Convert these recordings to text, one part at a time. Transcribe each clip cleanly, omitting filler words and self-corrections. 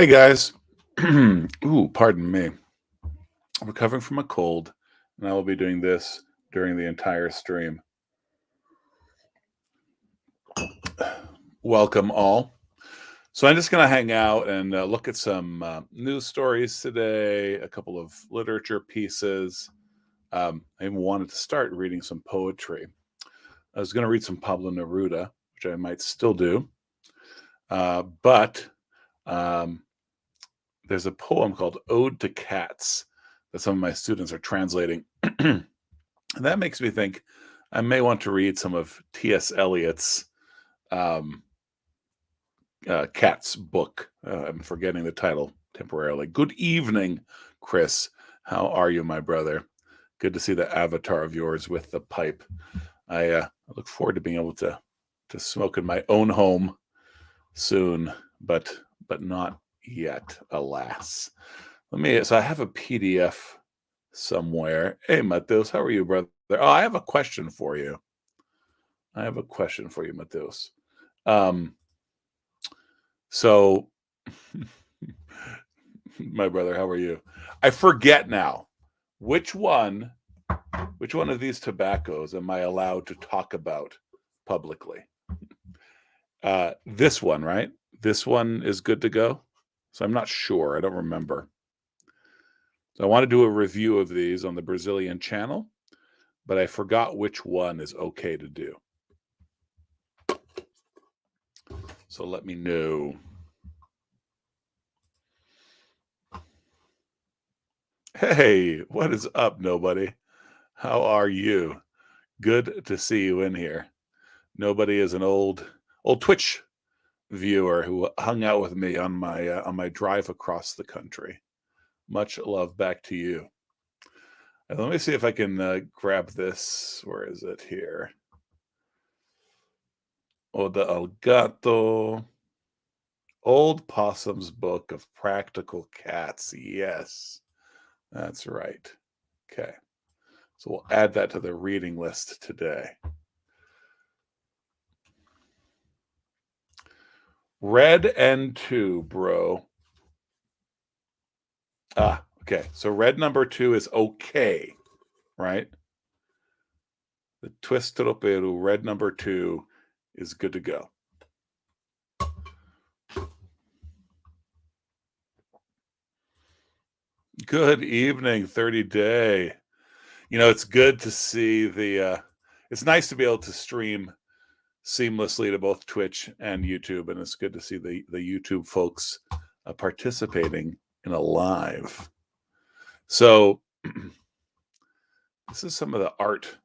Hey guys. Ooh, pardon me. I'm recovering from a cold, and I will be doing this during the entire stream. Welcome all. So I'm just going to hang out and look at some news stories today, a couple of literature pieces. I even wanted to start reading some poetry. I was going to read some Pablo Neruda, which I might still do. But there's a poem called Ode to Cats that some of my students are translating. And that makes me think I may want to read some of T.S. Eliot's Cats book. I'm forgetting the title temporarily. Good evening, Chris. How are you, my brother? Good to see the avatar of yours with the pipe. I look forward to being able to smoke in my own home soon, but not yet, alas. So I have a PDF somewhere. Hey, Mateus, how are you, brother? Oh, I have a question for you. Mateus. So, my brother, how are you? I forget now. Which one of these tobaccos am I allowed to talk about publicly? This one, right? This one is good to go. So I'm not sure. I don't remember. So I want to do a review of these on the Brazilian channel, but I forgot which one is okay to do. So let me know. Hey, what is up, nobody? How are you? Good to see you in here. Nobody is an old Twitch viewer who hung out with me on my drive across the country. Much love back to you. Let me see if I can grab this. Where is it here? Oda al Gato. Old Possum's Book of Practical Cats. Yes, that's right. Okay. So we'll add that to the reading list today. Red and 2, bro. Okay. So red number 2 is okay, right? The twist tropeiro, red number 2 is good to go. Good evening, 30 day. It's good to see it's nice to be able to stream seamlessly to both Twitch and YouTube, and it's good to see the YouTube folks participating in a live. So this is some of the art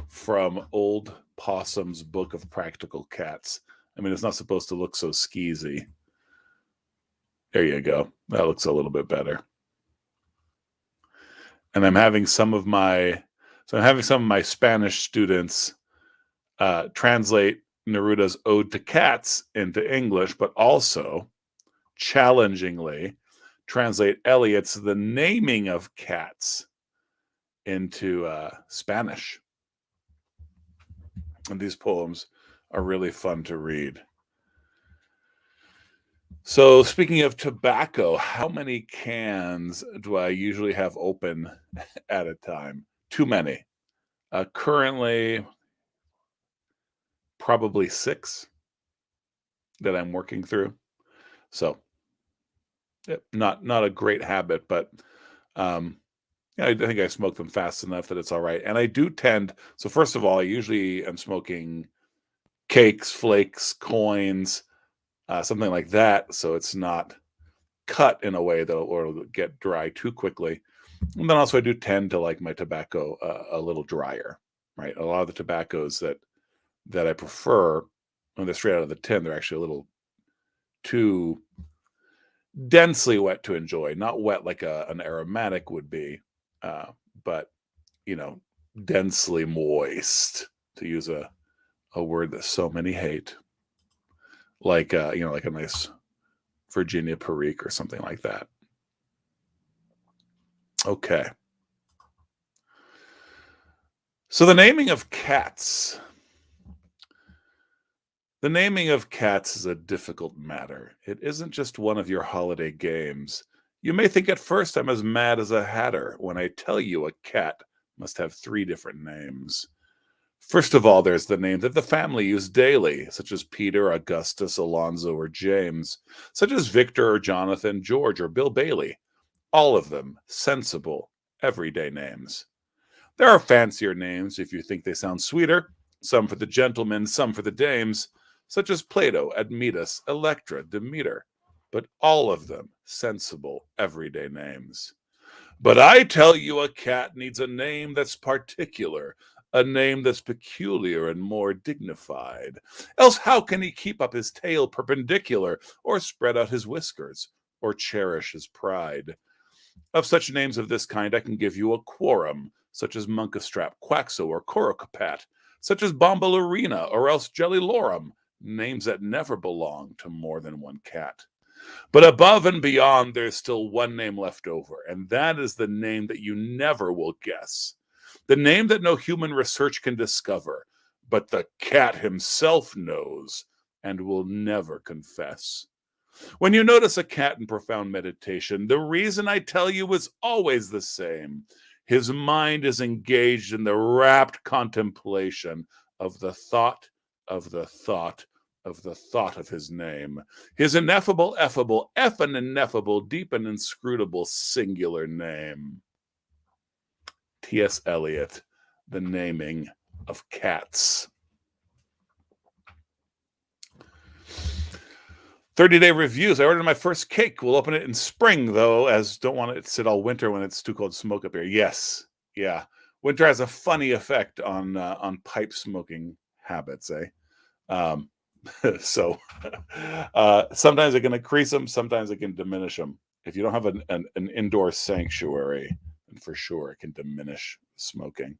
from Old Possum's Book of Practical Cats. I mean, it's not supposed to look so skeezy. There you go. That looks a little bit better. And I'm having some of my Spanish students translate Neruda's Ode to Cats into English, but also challengingly translate Eliot's The Naming of Cats into Spanish. And these poems are really fun to read. So speaking of tobacco, how many cans do I usually have open at a time? Too many. Currently, probably 6 that I'm working through. So not a great habit, but I think I smoke them fast enough that it's all right. And I do tend, so first of all, I usually am smoking cakes, flakes, coins, something like that. So it's not cut in a way that will get dry too quickly. And then also I do tend to like my tobacco a little drier, right? A lot of the tobaccos that I prefer when they're straight out of the tin, they're actually a little too densely wet to enjoy. Not wet like an aromatic would be, but densely moist, to use a word that so many hate, like like a nice Virginia Perique or something like that. Okay. So the naming of cats. The naming of cats is a difficult matter. It isn't just one of your holiday games. You may think at first I'm as mad as a hatter when I tell you a cat must have three different names. First of all, there's the name that the family use daily, such as Peter, Augustus, Alonzo, or James, such as Victor or Jonathan, George, or Bill Bailey. All of them sensible, everyday names. There are fancier names if you think they sound sweeter, some for the gentlemen, some for the dames, such as Plato, Admetus, Electra, Demeter, but all of them sensible, everyday names. But I tell you, a cat needs a name that's particular, a name that's peculiar and more dignified. Else, how can he keep up his tail perpendicular, or spread out his whiskers, or cherish his pride? Of such names of this kind, I can give you a quorum, such as Munkastrap, Quaxo, or Corocopat, such as Bombalurina, or else Jellylorum, names that never belong to more than one cat. But above and beyond, there's still one name left over, and that is the name that you never will guess. The name that no human research can discover, but the cat himself knows and will never confess. When you notice a cat in profound meditation, the reason I tell you is always the same. His mind is engaged in the rapt contemplation of the thought of the thought of the thought of his name, his ineffable, effable, effin ineffable, deep and inscrutable singular name. T.S. Eliot, The Naming of Cats. 30-day reviews. I ordered my first cake. We'll open it in spring, though, as don't want it to sit all winter when it's too cold to smoke up here. Yes, yeah. Winter has a funny effect on pipe smoking habits, so sometimes it can increase them, sometimes it can diminish them. If you don't have an indoor sanctuary, then for sure it can diminish smoking.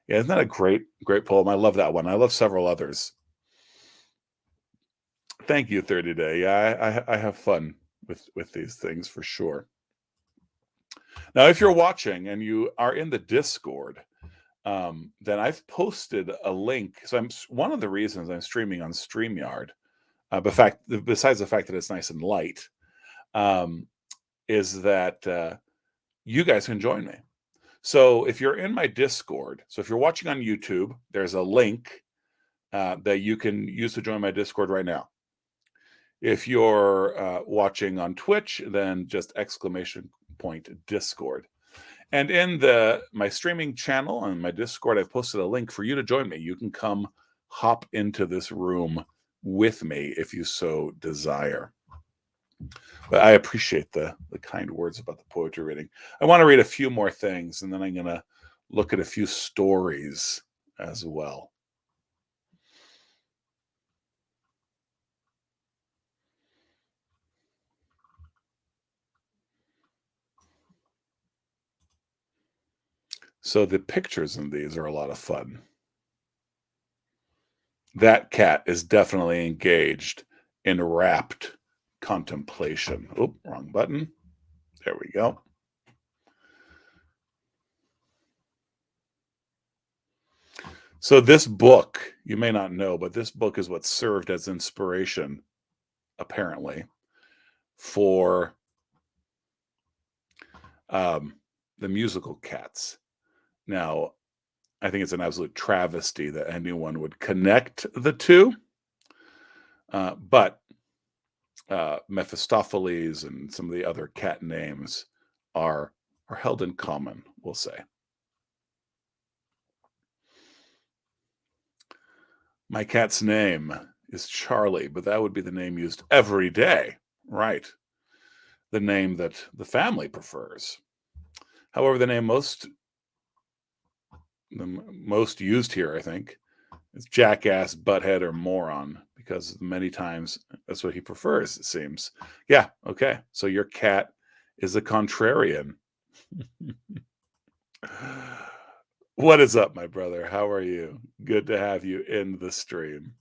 Yeah, isn't that a great poem? I love that one. I love several others. Thank you, 30 Day. Yeah, I have fun with these things for sure. Now, if you're watching and you are in the Discord, then I've posted a link. So one of the reasons I'm streaming on StreamYard, besides the fact that it's nice and light, is that you guys can join me. So if you're in my Discord, so if you're watching on YouTube, there's a link that you can use to join my Discord right now. If you're watching on Twitch, then just !Discord. And in my streaming channel on my Discord, I've posted a link for you to join me. You can come hop into this room with me if you so desire. But I appreciate the kind words about the poetry reading. I want to read a few more things, and then I'm going to look at a few stories as well. So the pictures in these are a lot of fun. That cat is definitely engaged in rapt contemplation. Oh, wrong button. There we go. So this book, you may not know, but this book is what served as inspiration, apparently, for the musical Cats. Now, I think it's an absolute travesty that anyone would connect the two. But Mephistopheles and some of the other cat names are held in common, we'll say. My cat's name is Charlie, but that would be the name used every day, right? The name that the family prefers. However, the name most used here, I think, is jackass, butthead, or moron, because many times that's what he prefers, it seems. Yeah, okay. So your cat is a contrarian. What is up, my brother? How are you? Good to have you in the stream.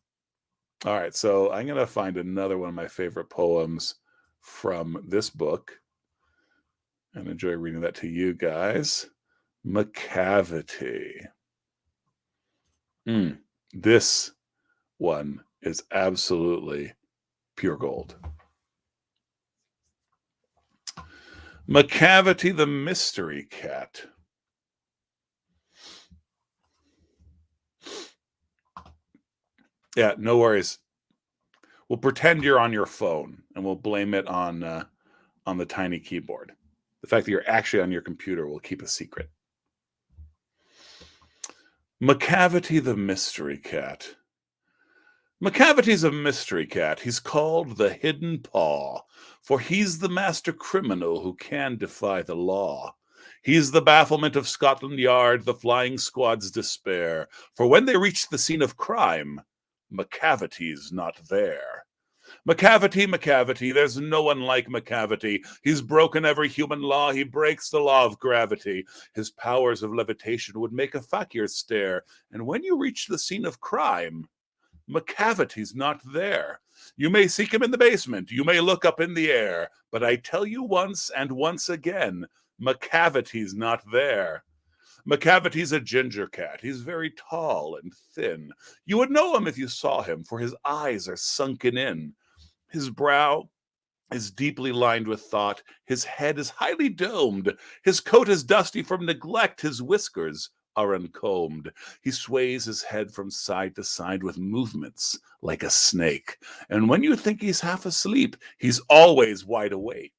All right, so I'm going to find another one of my favorite poems from this book and enjoy reading that to you guys. Macavity. This one is absolutely pure gold. Macavity the mystery cat. Yeah, no worries. We'll pretend you're on your phone, and we'll blame it on the tiny keyboard. The fact that you're actually on your computer will keep a secret. Macavity the mystery cat. Macavity's a mystery cat. He's called the Hidden Paw, for he's the master criminal who can defy the law. He's the bafflement of Scotland Yard, the flying squad's despair, for when they reach the scene of crime, Macavity's not there. Macavity, Macavity, there's no one like Macavity. He's broken every human law, he breaks the law of gravity. His powers of levitation would make a fakir stare, and when you reach the scene of crime, Macavity's not there. You may seek him in the basement, you may look up in the air, but I tell you once and once again, Macavity's not there. Macavity's a ginger cat. He's very tall and thin. You would know him if you saw him, for his eyes are sunken in. His brow is deeply lined with thought. His head is highly domed. His coat is dusty from neglect. His whiskers are uncombed. He sways his head from side to side with movements like a snake. And when you think he's half asleep, he's always wide awake.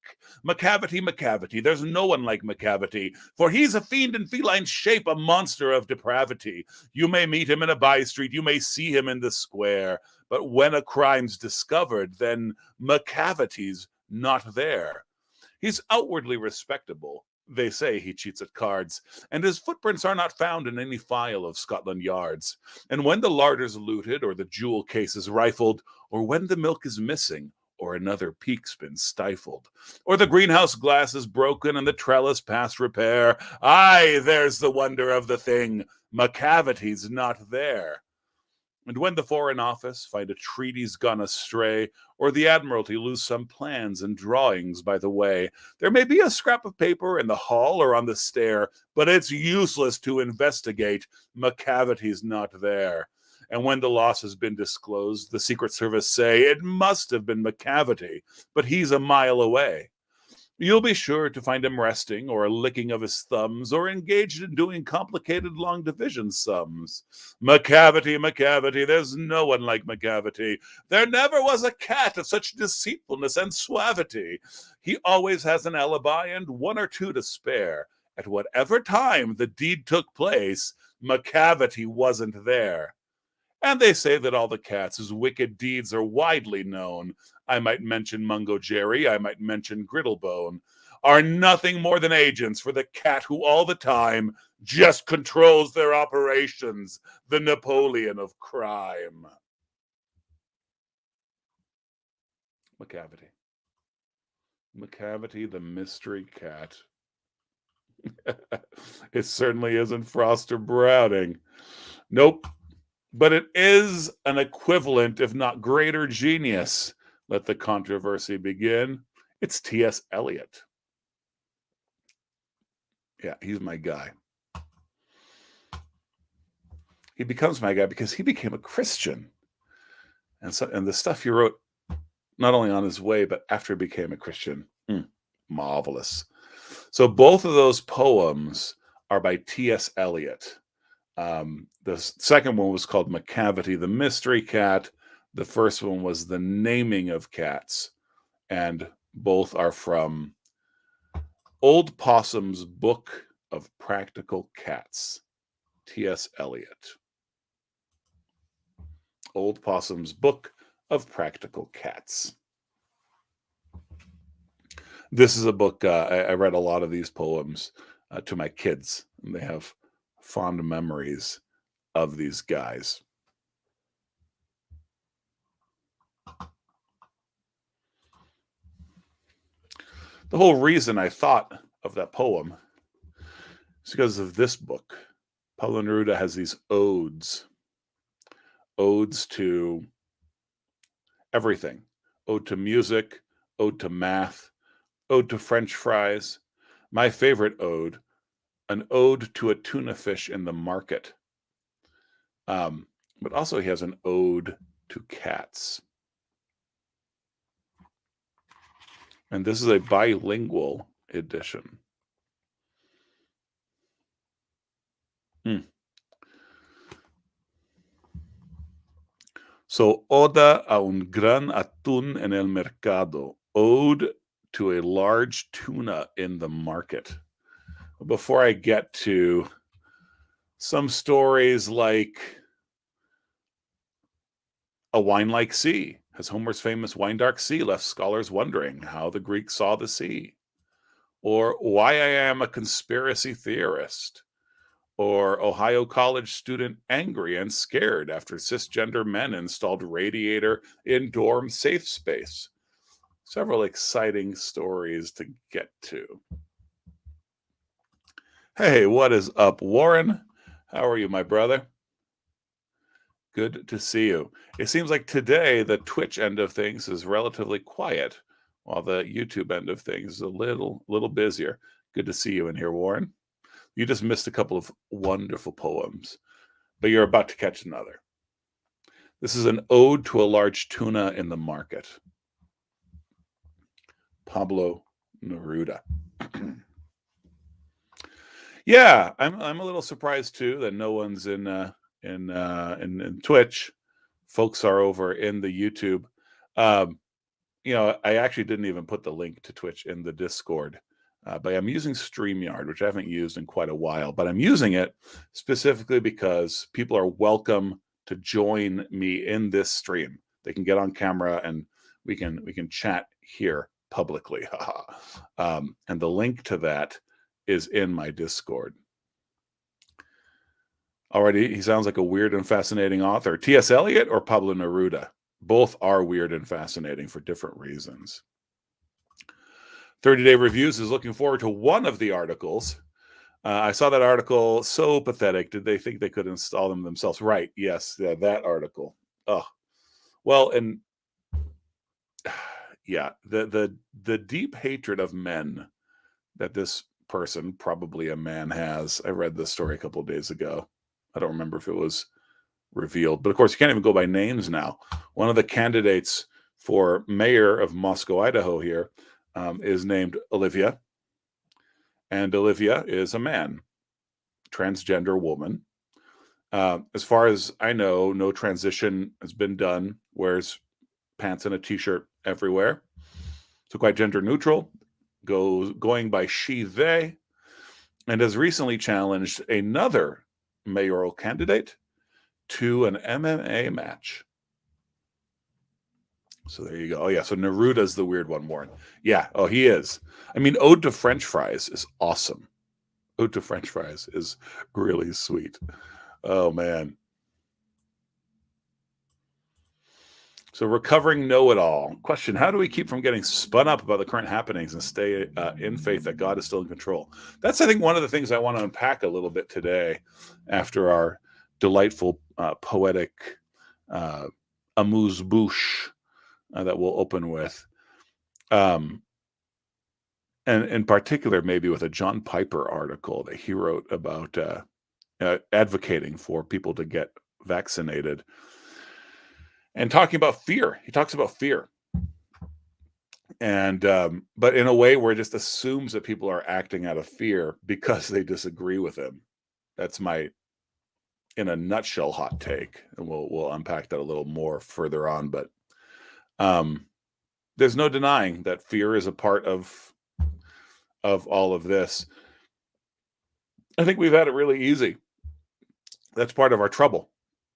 Macavity, Macavity, there's no one like Macavity, for he's a fiend in feline shape, a monster of depravity. You may meet him in a by-street, you may see him in the square, but when a crime's discovered, then Macavity's not there. He's outwardly respectable. They say he cheats at cards, and his footprints are not found in any file of Scotland Yards. And when the larder's looted, or the jewel case is rifled, or when the milk is missing, or another peak's been stifled, or the greenhouse glass is broken and the trellis past repair, aye, there's the wonder of the thing, Macavity's not there. And when the Foreign Office find a treaty's gone astray, or the Admiralty lose some plans and drawings by the way, there may be a scrap of paper in the hall or on the stair, but it's useless to investigate. Macavity's not there. And when the loss has been disclosed, the Secret Service say it must have been Macavity, but he's a mile away. You'll be sure to find him resting, or licking of his thumbs, or engaged in doing complicated long division sums. Macavity, Macavity, there's no one like Macavity. There never was a cat of such deceitfulness and suavity. He always has an alibi and one or two to spare. At whatever time the deed took place, Macavity wasn't there. And they say that all the cats whose wicked deeds are widely known, I might mention Mungo Jerry, I might mention Griddlebone, are nothing more than agents for the cat who all the time just controls their operations, the Napoleon of crime. Macavity. Macavity, the mystery cat. It certainly isn't Frost or Browning. Nope. But it is an equivalent, if not greater genius. Let the controversy begin. It's T.S. Eliot. Yeah, he's my guy. He becomes my guy because he became a Christian. And the stuff he wrote, not only on his way, but after he became a Christian, marvelous. So both of those poems are by T.S. Eliot. The second one was called Macavity the Mystery Cat. The first one was The Naming of Cats. And both are from Old Possum's Book of Practical Cats, T.S. Eliot. Old Possum's Book of Practical Cats. This is a book, I read a lot of these poems to my kids, and they have fond memories of these guys. The whole reason I thought of that poem is because of this book. Paulo Neruda has these odes to everything. Ode to music, ode to math, ode to French fries. My favorite ode, an ode to a tuna fish in the market. But also he has an ode to cats. And this is a bilingual edition. So, Oda a un gran atún en el mercado. Ode to a large tuna in the market. Before I get to some stories like A Wine Like Sea, has Homer's famous wine dark sea left scholars wondering how the Greeks saw the sea? Or Why I Am a Conspiracy Theorist? Or Ohio college student angry and scared after cisgender men installed radiator in dorm safe space. Several exciting stories to get to. Hey, what is up, Warren? How are you, my brother? Good to see you. It seems like today the Twitch end of things is relatively quiet, while the YouTube end of things is a little busier. Good to see you in here, Warren. You just missed a couple of wonderful poems, but you're about to catch another. This is an ode to a large tuna in the market. Pablo Neruda. Yeah, I'm a little surprised too that no one's in Twitch. Folks are over in the YouTube. I actually didn't even put the link to Twitch in the Discord, but I'm using StreamYard, which I haven't used in quite a while. But I'm using it specifically because people are welcome to join me in this stream. They can get on camera and we can chat here publicly. And the link to that is in my Discord. Already, he sounds like a weird and fascinating author. T.S. Eliot or Pablo Neruda? Both are weird and fascinating for different reasons. 30 Day Reviews is looking forward to one of the articles. I saw that article, so pathetic. Did they think they could install them themselves? Right, yes, that article. Oh, well, and yeah, the deep hatred of men that this person, probably a man, has. I read this story a couple of days ago. I don't remember if it was revealed, but of course you can't even go by names now. One of the candidates for mayor of Moscow, Idaho here is named Olivia, and Olivia is a man, transgender woman. As far as I know, no transition has been done. Wears pants and a t-shirt everywhere, so quite gender neutral, going by she, they, and has recently challenged another mayoral candidate to an MMA match. So there you go. Oh yeah, so Neruda's the weird one, Warren. Yeah, oh he is. I mean, Ode to French Fries is awesome. Ode to French Fries is really sweet. Oh man. So recovering know-it-all. Question, how do we keep from getting spun up about the current happenings and stay in faith that God is still in control? That's, I think, one of the things I want to unpack a little bit today after our delightful, poetic amuse-bouche that we'll open with. And in particular, maybe with a John Piper article that he wrote about advocating for people to get vaccinated and talking about fear. He talks about fear. And but in a way where it just assumes that people are acting out of fear because they disagree with him. That's my, in a nutshell, hot take, and we'll unpack that a little more further on. But there's no denying that fear is a part of all of this. I think we've had it really easy. That's part of our trouble,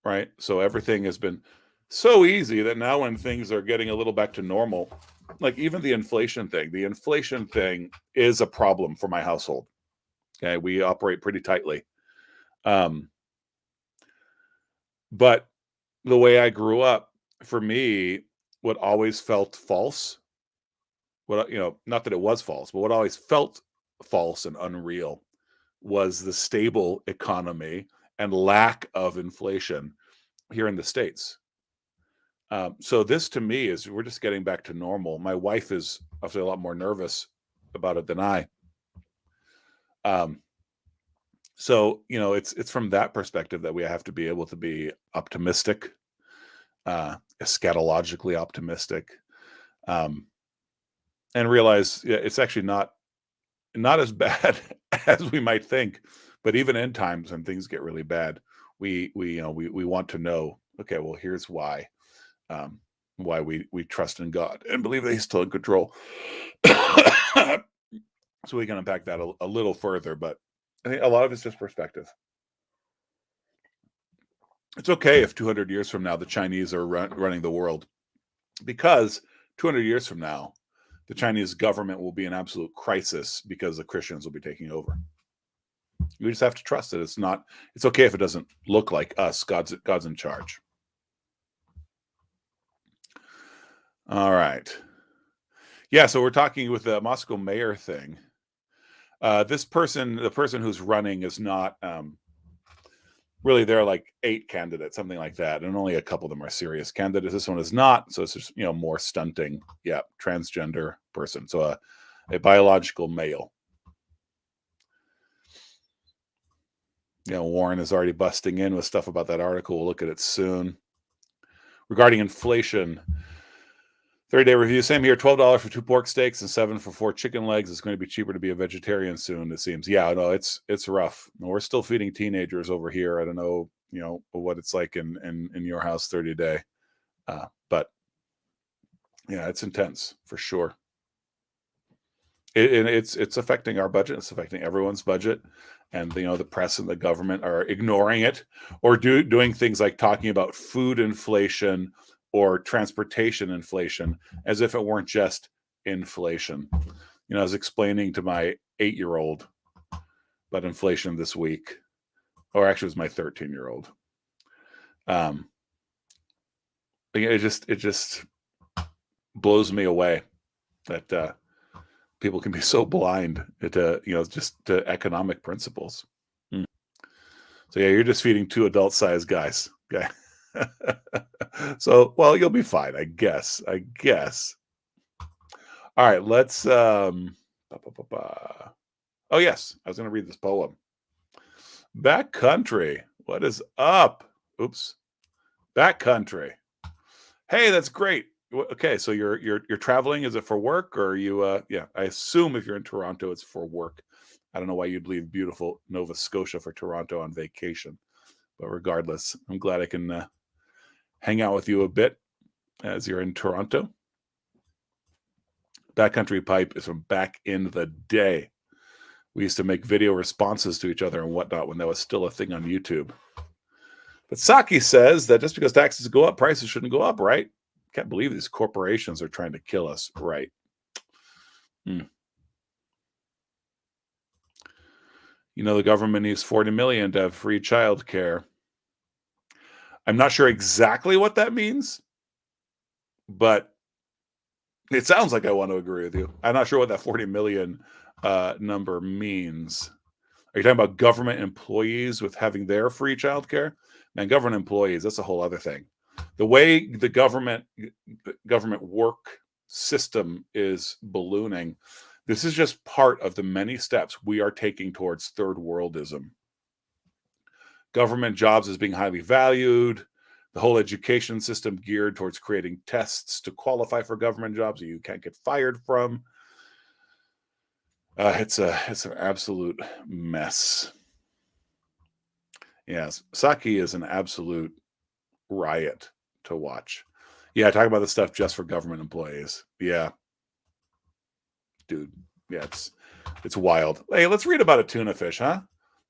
right? So everything has been so easy that now when things are getting a little back to normal, like even the inflation thing is a problem for my household. Okay, we operate pretty tightly. But the way I grew up, for me, what always felt false, not that it was false, but what always felt false and unreal was the stable economy and lack of inflation here in the States. So this to me is, we're just getting back to normal. My wife is obviously a lot more nervous about it than I. So, it's from that perspective that we have to be able to be optimistic, eschatologically optimistic, um, and realize it's actually not as bad as we might think. But even in times when things get really bad, we want to know. Okay, well, here's why. Why we trust in God and believe that He's still in control. So we can unpack that a little further, but I think a lot of it's just perspective. It's okay if 200 years from now the Chinese are running the world, because 200 years from now the Chinese government will be in absolute crisis because the Christians will be taking over. We just have to trust that it's okay if it doesn't look like us. God's in charge. All right. Yeah, so we're talking with the Moscow mayor thing. The person who's running is not really, there are like 8 candidates, something like that, and only a couple of them are serious candidates. This one is not, so it's just more stunting. Yeah, transgender person, so a biological male. Warren is already busting in with stuff about that article. We'll look at it soon. Regarding inflation, 30-day review. Same here. $12 for 2 pork steaks and $7 for 4 chicken legs. It's going to be cheaper to be a vegetarian soon, it seems. Yeah, no, it's rough. We're still feeding teenagers over here. I don't know, what it's like in your house 30-day, but yeah, it's intense for sure. It's affecting our budget. It's affecting everyone's budget, and the press and the government are ignoring it, or doing things like talking about food inflation or transportation inflation as if it weren't just inflation. I was explaining to my 8-year-old about inflation this week, or actually it was my 13-year-old. It just blows me away that people can be so blind to just to economic principles. So yeah, you're just feeding 2 adult-sized guys. Okay. So, well, you'll be fine, I guess. All right, let's oh yes, I was going to read this poem. Backcountry, what is up? Oops. Backcountry. Hey, that's great. Okay, so you're traveling. Is it for work, or are you yeah, I assume if you're in Toronto it's for work. I don't know why you'd leave beautiful Nova Scotia for Toronto on vacation, but regardless, I'm glad I can hang out with you a bit as you're in Toronto. Backcountry pipe is from back in the day. We used to make video responses to each other and whatnot when that was still a thing on YouTube. But Saki says that just because taxes go up, prices shouldn't go up, right? Can't believe these corporations are trying to kill us, right? The government needs $40 million to have free child care. I'm not sure exactly what that means, but it sounds like I want to agree with you. I'm not sure what that 40 million number means. Are you talking about government employees with having their free childcare? Man, government employees, that's a whole other thing. The way the government work system is ballooning, this is just part of the many steps we are taking towards third worldism. Government jobs as being highly valued, the whole education system geared towards creating tests to qualify for government jobs that you can't get fired from. It's an absolute mess. Yes, Saki is an absolute riot to watch. Yeah, talking about the stuff just for government employees. Yeah, dude. Yeah, it's wild. Hey, let's read about a tuna fish, huh?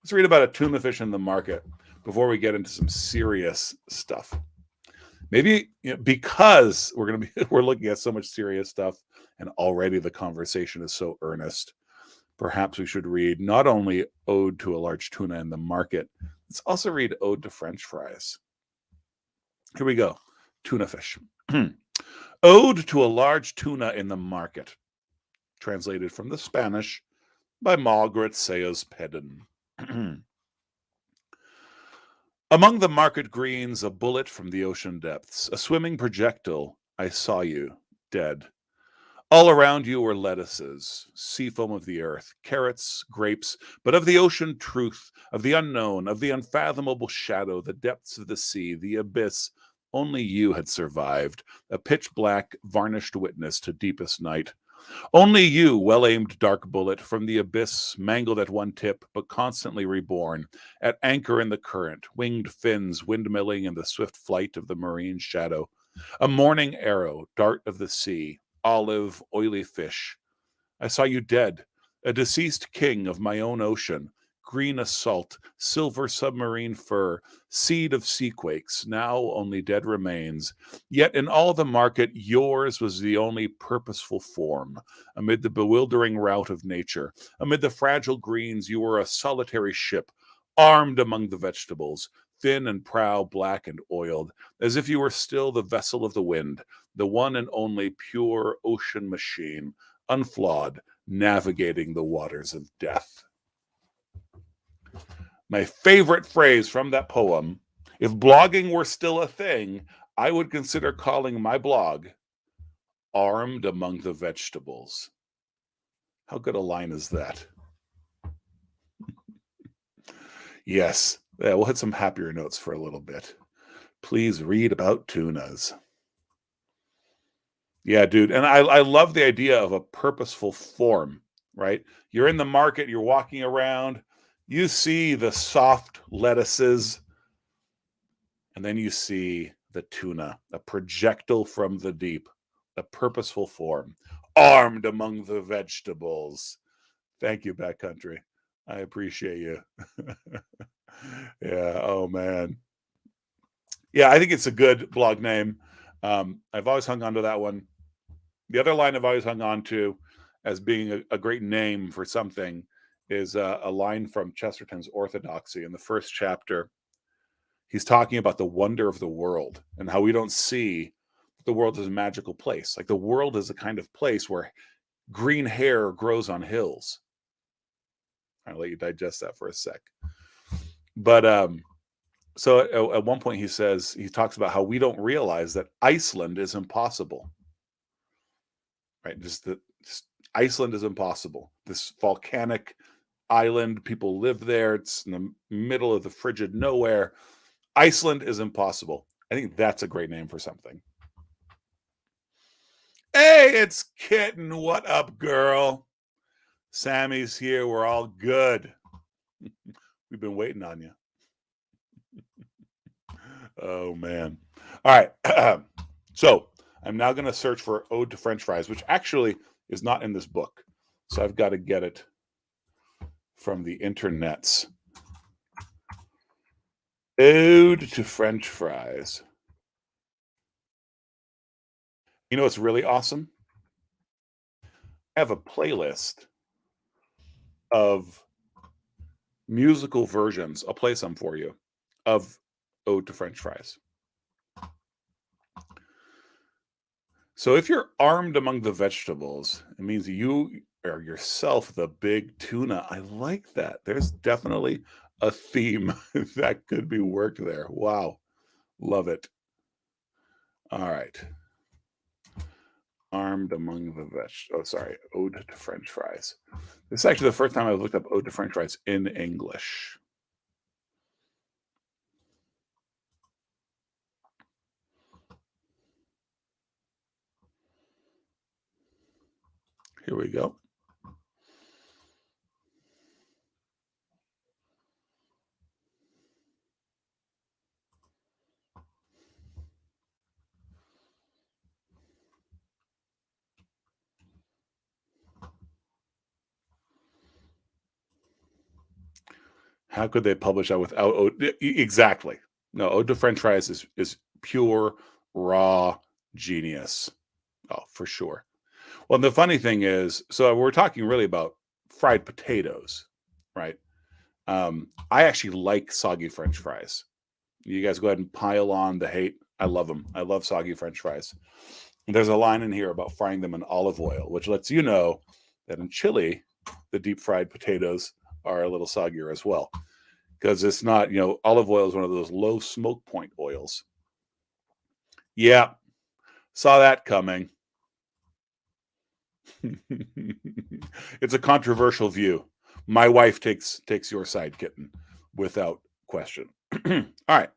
Let's read about a tuna fish in the market before we get into some serious stuff. Maybe because we're looking at so much serious stuff, and already the conversation is so earnest. Perhaps we should read not only Ode to a Large Tuna in the Market, let's also read Ode to French Fries. Here we go. Tuna fish. Ode to a Large Tuna in the Market. Translated from the Spanish by Margaret Sayers Pedden. Among the market greens, a bullet from the ocean depths, a swimming projectile, I saw you, dead. All around you were lettuces, sea foam of the earth, carrots, grapes, but of the ocean truth, of the unknown, of the unfathomable shadow, the depths of the sea, the abyss, Only you had survived, a pitch-black, varnished witness to deepest night. Only you, well-aimed dark bullet from the abyss, mangled at one tip, but constantly reborn, at anchor in the current, winged fins windmilling in the swift flight of the marine shadow. A morning arrow, dart of the sea, olive, oily fish. I saw you dead, a deceased king of my own ocean, green assault, silver submarine fur, seed of seaquakes, now only dead remains. Yet in all the market, yours was the only purposeful form. Amid the bewildering rout of nature, amid the fragile greens, you were a solitary ship, armed among the vegetables, thin and prow, black and oiled, as if you were still the vessel of the wind, the one and only pure ocean machine, unflawed, navigating the waters of death. My favorite phrase from that poem, if blogging were still a thing, I would consider calling my blog Armed Among the Vegetables. How good a line is that? Yes, yeah, we'll hit some happier notes for a little bit. Please read about tunas. Yeah, dude. And I love the idea of a purposeful form, right? You're in the market, you're walking around, you see the soft lettuces, and then you see the tuna, a projectile from the deep, a purposeful form, armed among the vegetables. Thank you, Backcountry. I appreciate you. Yeah, oh man. Yeah, I think it's a good blog name. I've always hung on to that one. The other line I've always hung on to as being a great name for something is a line from Chesterton's Orthodoxy in the first chapter. He's talking about the wonder of the world and how we don't see the world as a magical place. Like the world is a kind of place where green hair grows on hills. I'll let you digest that for a sec. But so at one point he talks about how we don't realize that Iceland is impossible. Right? Just Iceland is impossible. This volcanic island, people live there. It's in the middle of the frigid nowhere. Iceland is impossible. I think that's a great name for something. Hey, it's Kitten. What up, girl? Sammy's here. We're all good. We've been waiting on you. Oh, man. All right. So I'm now going to search for Ode to French Fries, which actually is not in this book. So I've got to get it from the internets. Ode to French Fries. You know what's really awesome? I have a playlist of musical versions. I'll play some for you of Ode to French Fries. So if you're armed among the vegetables, it means you are yourself the big tuna. I like that. There's definitely a theme that could be worked there. Wow. Love it. All right. Armed among the Ode to French Fries. This is actually the first time I've looked up Ode to French Fries in English. Here we go. How could they publish that without Ode? Exactly. No, Ode to French Fries is pure, raw genius. Oh, for sure. Well, the funny thing is, so we're talking really about fried potatoes, right? I actually like soggy French fries. You guys go ahead and pile on the hate. I love them. I love soggy French fries. And there's a line in here about frying them in olive oil, which lets you know that in Chile, the deep fried potatoes are a little soggier as well. Because it's not, olive oil is one of those low smoke point oils. Yeah, saw that coming. It's a controversial view. My wife takes your side, Kitten, without question. All right.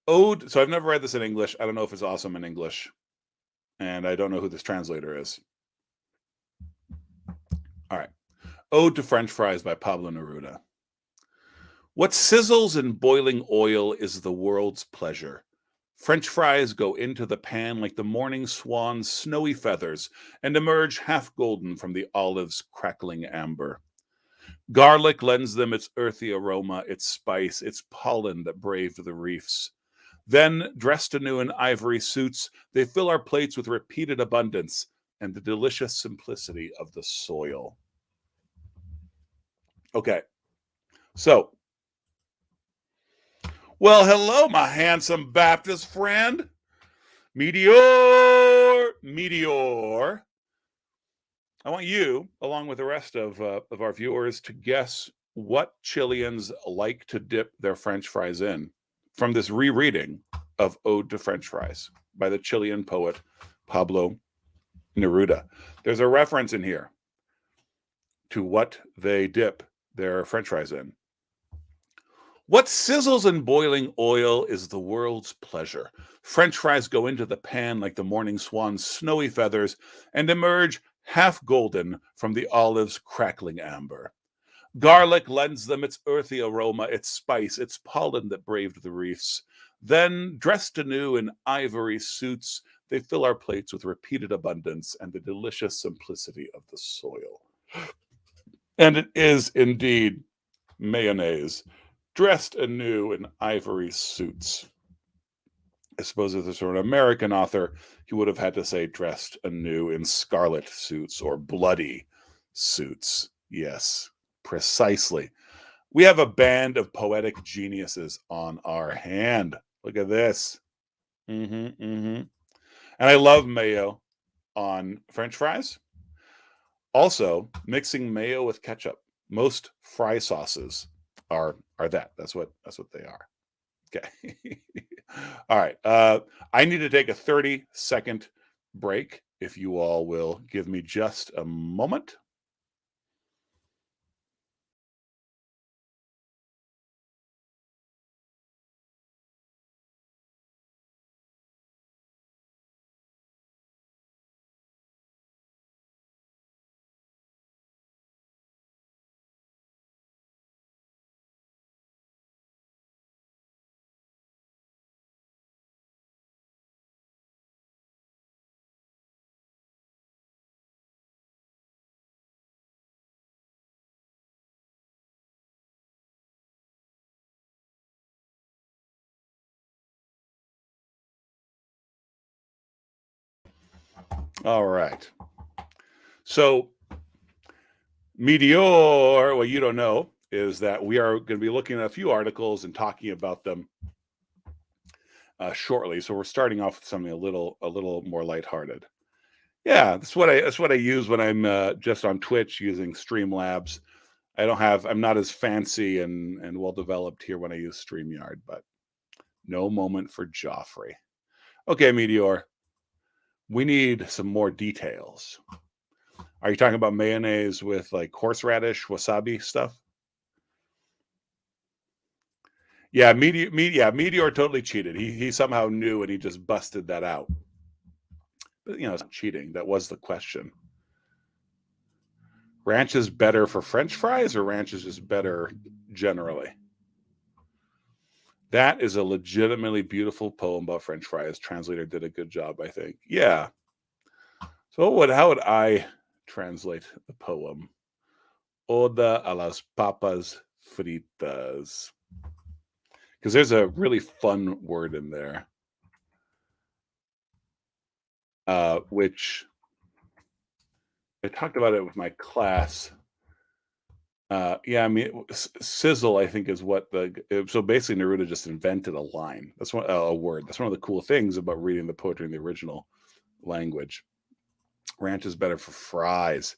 Ode. So I've never read this in English. I don't know if it's awesome in English, and I don't know who this translator is. All right. Ode to French Fries by Pablo Neruda. What sizzles in boiling oil is the world's pleasure. French fries go into the pan like the morning swan's snowy feathers and emerge half golden from the olive's crackling amber. Garlic lends them its earthy aroma, its spice, its pollen that braved the reefs. Then, dressed anew in ivory suits, they fill our plates with repeated abundance and the delicious simplicity of the soil. Okay, so, well, hello, my handsome Baptist friend. Meteor, Meteor. I want you, along with the rest of our viewers, to guess what Chileans like to dip their French fries in from this rereading of Ode to French Fries by the Chilean poet Pablo Neruda. There's a reference in here to what they dip their French fries in. What sizzles in boiling oil is the world's pleasure. French fries go into the pan like the morning swan's snowy feathers and emerge half golden from the olive's crackling amber. Garlic lends them its earthy aroma, its spice, its pollen that braved the reefs. Then, dressed anew in ivory suits, they fill our plates with repeated abundance and the delicious simplicity of the soil. And it is indeed mayonnaise, dressed anew in ivory suits. I suppose if this were an American author, he would have had to say dressed anew in scarlet suits or bloody suits. Yes, precisely. We have a band of poetic geniuses on our hand. Look at this. And I love mayo on French fries. Also, mixing mayo with ketchup. Most fry sauces are that. That's what they are. Okay. All right. I need to take a 30-second break. If you all will give me just a moment. All right. So, Meteor, what you don't know is that we are going to be looking at a few articles and talking about them shortly. So we're starting off with something a little more lighthearted. Yeah, that's what I use when I'm just on Twitch using Streamlabs. I'm not as fancy and well developed here when I use StreamYard, but no moment for Joffrey. Okay, Meteor, we need some more details. Are you talking about mayonnaise with like horseradish, wasabi stuff? Yeah, Meteor totally cheated. He somehow knew and he just busted that out. But it's not cheating. That was the question. Ranch is better for French fries, or ranch is just better generally? That is a legitimately beautiful poem about French fries. Translator did a good job, I think. Yeah. So how would I translate the poem? Oda a las papas fritas. Because there's a really fun word in there, which I talked about it with my class. Yeah, I mean, sizzle, I think, is what so basically Neruda just invented a line. That's a word. That's one of the cool things about reading the poetry in the original language. Ranch is better for fries.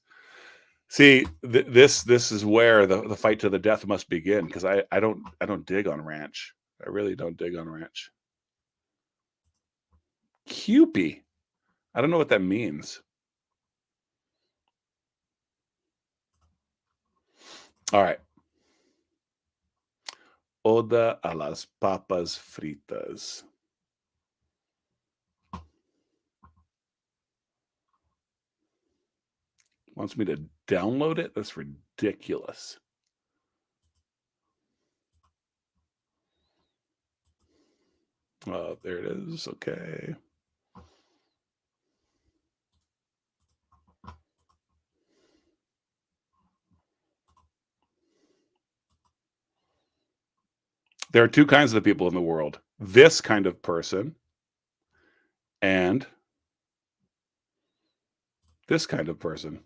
See, this is where the fight to the death must begin, because I don't dig on ranch. I really don't dig on ranch. Kewpie. I don't know what that means. All right. Oda a las papas fritas. Wants me to download it? That's ridiculous. Oh, there it is. Okay. There are two kinds of people in the world. This kind of person and this kind of person.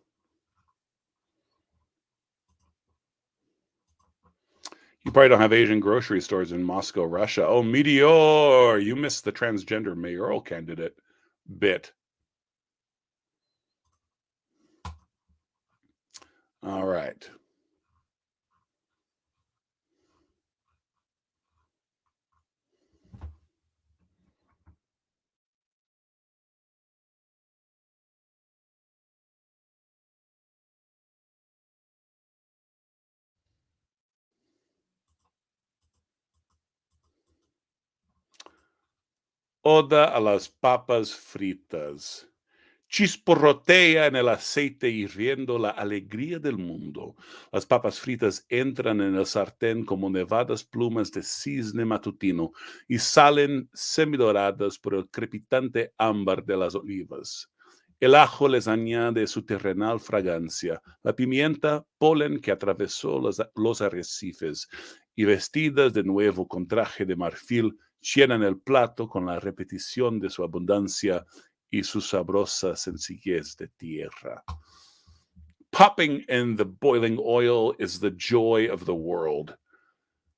You probably don't have Asian grocery stores in Moscow, Russia. Oh, Meteor, you missed the transgender mayoral candidate bit. All right. Oda a las papas fritas. Chisporrotea en el aceite hirviendo la alegría del mundo. Las papas fritas entran en el sartén como nevadas plumas de cisne matutino y salen semidoradas por el crepitante ámbar de las olivas. El ajo les añade su terrenal fragancia, la pimienta, polen que atravesó los arrecifes, y vestidas de nuevo con traje de marfil, llenan el plato con la repetición de su abundancia y su sabrosa sencillez de tierra. Popping in the boiling oil is the joy of the world.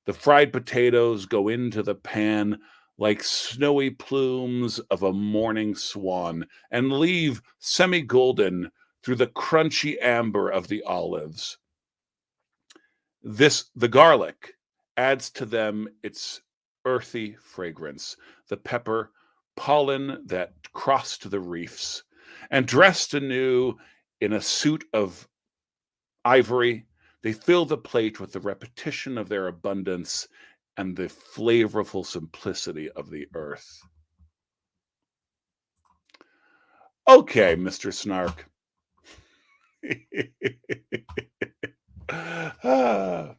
The fried potatoes go into the pan like snowy plumes of a morning swan and leave semi-golden through the crunchy amber of the olives. The garlic adds to them its earthy fragrance, the pepper, pollen that crossed the reefs, and dressed anew in a suit of ivory, they fill the plate with the repetition of their abundance and the flavorful simplicity of the earth. Okay, Mr. Snark.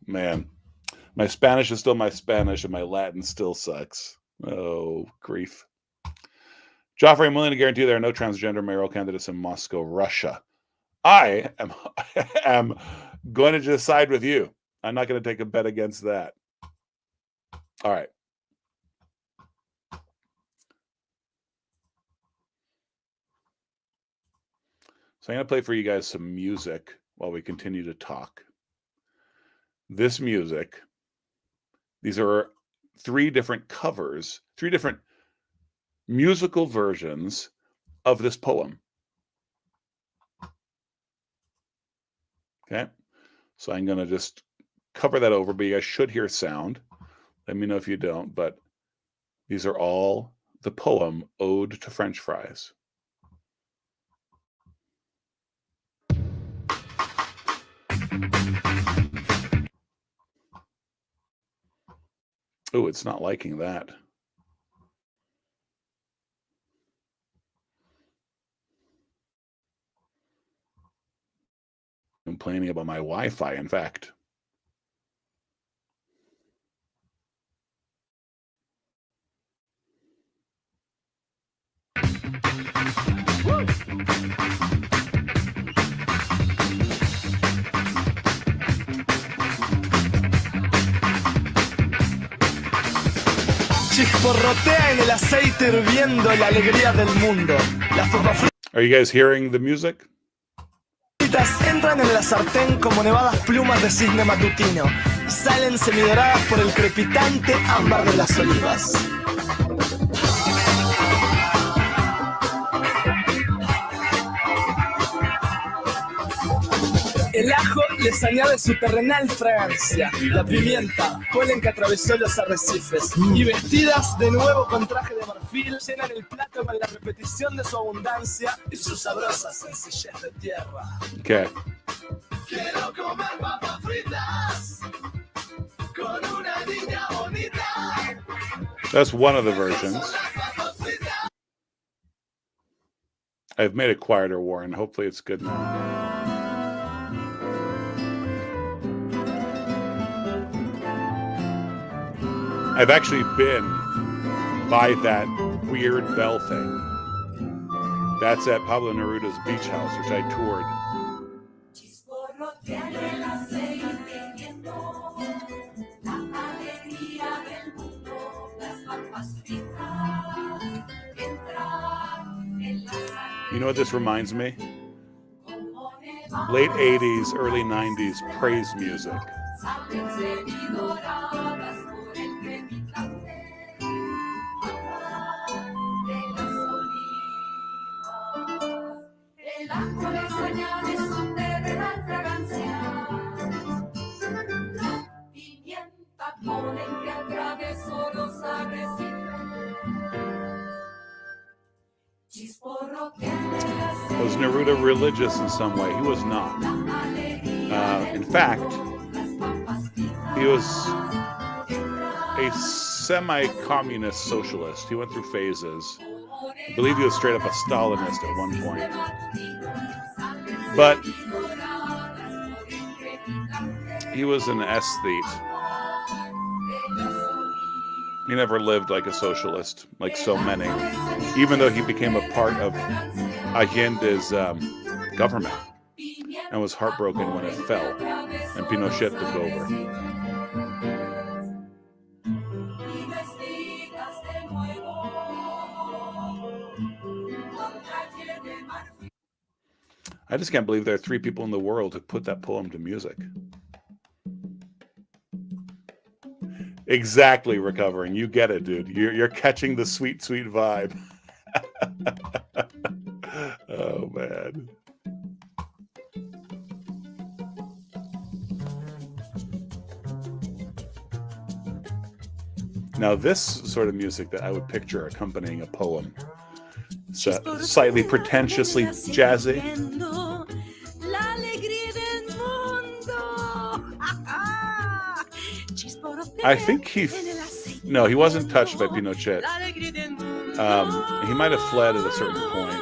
Man, my Spanish is still my Spanish and my Latin still sucks. Oh, grief. Joffrey, I'm willing to guarantee there are no transgender mayoral candidates in Moscow, Russia. I am going to just side with you. I'm not going to take a bet against that. All right. So I'm going to play for you guys some music while we continue to talk. This music, these are 3 different covers, 3 different musical versions of this poem. Okay, so I'm going to just cover that over, but you guys should hear sound. Let me know if you don't, but these are all the poem Ode to French Fries. Oh, it's not liking that. Complaining about my Wi-Fi, in fact. Chisporrotea en el aceite hirviendo la alegría del mundo. Las papas Are you guys hearing the music? fritas entran en la sartén como nevadas plumas de cisne matutino y salen semidoradas por el crepitante ámbar de las olivas. El ajo les añade su terrenal fragancia, la pimienta, polen que atravesó los arrecifes, y vestidas de nuevo con traje de marfil, llenan el plato con la repetición de su abundancia y su sabrosa sencillez de tierra. Okay. Quiero comer papas fritas con That's one of the versions. I've made it quieter, Warren. Hopefully it's good now. I've actually been by that weird bell thing. That's at Pablo Neruda's beach house, which I toured. You know what this reminds me? Late 80s, early 90s praise music. Was Neruda religious in some way? He was not. In fact, he was a semi-communist socialist. He went through phases. I believe he was straight up a Stalinist at one point. But he was an aesthete. He never lived like a socialist, like so many, even though he became a part of Allende's government and was heartbroken when it fell and Pinochet took over. I just can't believe there are 3 people in the world who put that poem to music. Exactly, recovering. You get it, dude. You're catching the sweet, sweet vibe. Oh, man. Now, this sort of music that I would picture accompanying a poem. Slightly pretentiously jazzy. I think he wasn't touched by Pinochet. He might have fled at a certain point.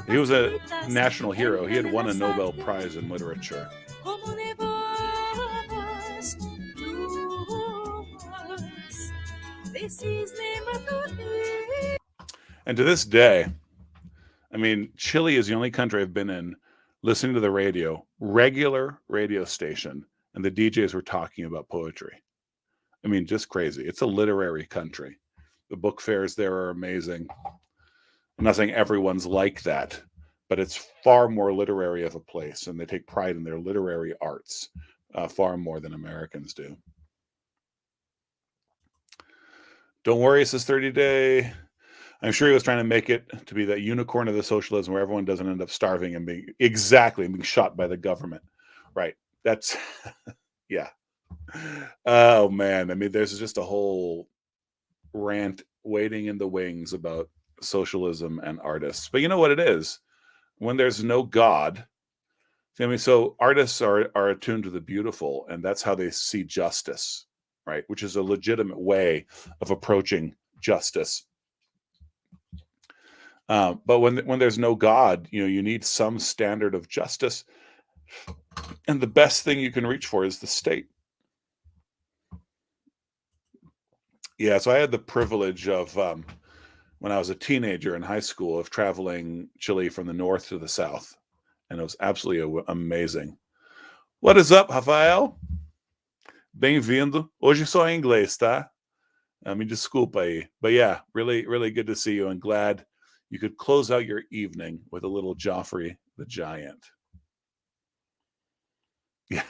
He was a national hero. He had won a Nobel Prize in literature. And to this day, I mean, Chile is the only country I've been in listening to the radio, regular radio station, and the DJs were talking about poetry. I mean, just crazy. It's a literary country. The book fairs there are amazing. I'm not saying everyone's like that, but it's far more literary of a place, and they take pride in their literary arts far more than Americans do. Don't worry, it's his 30-day. I'm sure he was trying to make it to be that unicorn of the socialism where everyone doesn't end up starving and being shot by the government. Right. That's, yeah. Oh, man. I mean, there's just a whole rant waiting in the wings about socialism and artists. But you know what it is? When there's no God, I mean, so artists are attuned to the beautiful, and that's how they see justice, right? Which is a legitimate way of approaching justice. But when there's no God, you need some standard of justice. And the best thing you can reach for is the state. Yeah, so I had the privilege of, when I was a teenager in high school, of traveling Chile from the north to the south. And it was absolutely amazing. What is up, Rafael? Bem-vindo. Hoje só em inglês, tá? Me desculpa aí. But yeah, really, really good to see you, and glad you could close out your evening with a little Joffrey the Giant. Yeah,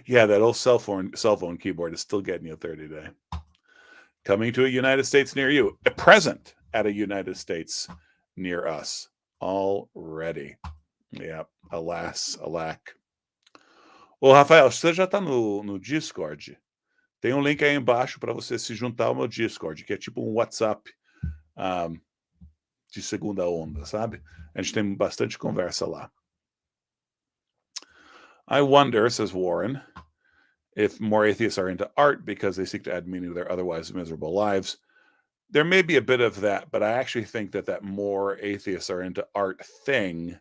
yeah, that old cell phone keyboard is still getting you 30-day. Coming to a United States near you. Present at a United States near us already. Yeah, alas, alack. Ô, Rafael, você já tá no Discord? Tem um link aí embaixo para você se juntar ao meu Discord, que é tipo um WhatsApp de segunda onda, sabe? A gente tem bastante conversa lá. I wonder, says Warren, if more atheists are into art because they seek to add meaning to their otherwise miserable lives. There may be a bit of that, but I actually think that more atheists are into art thing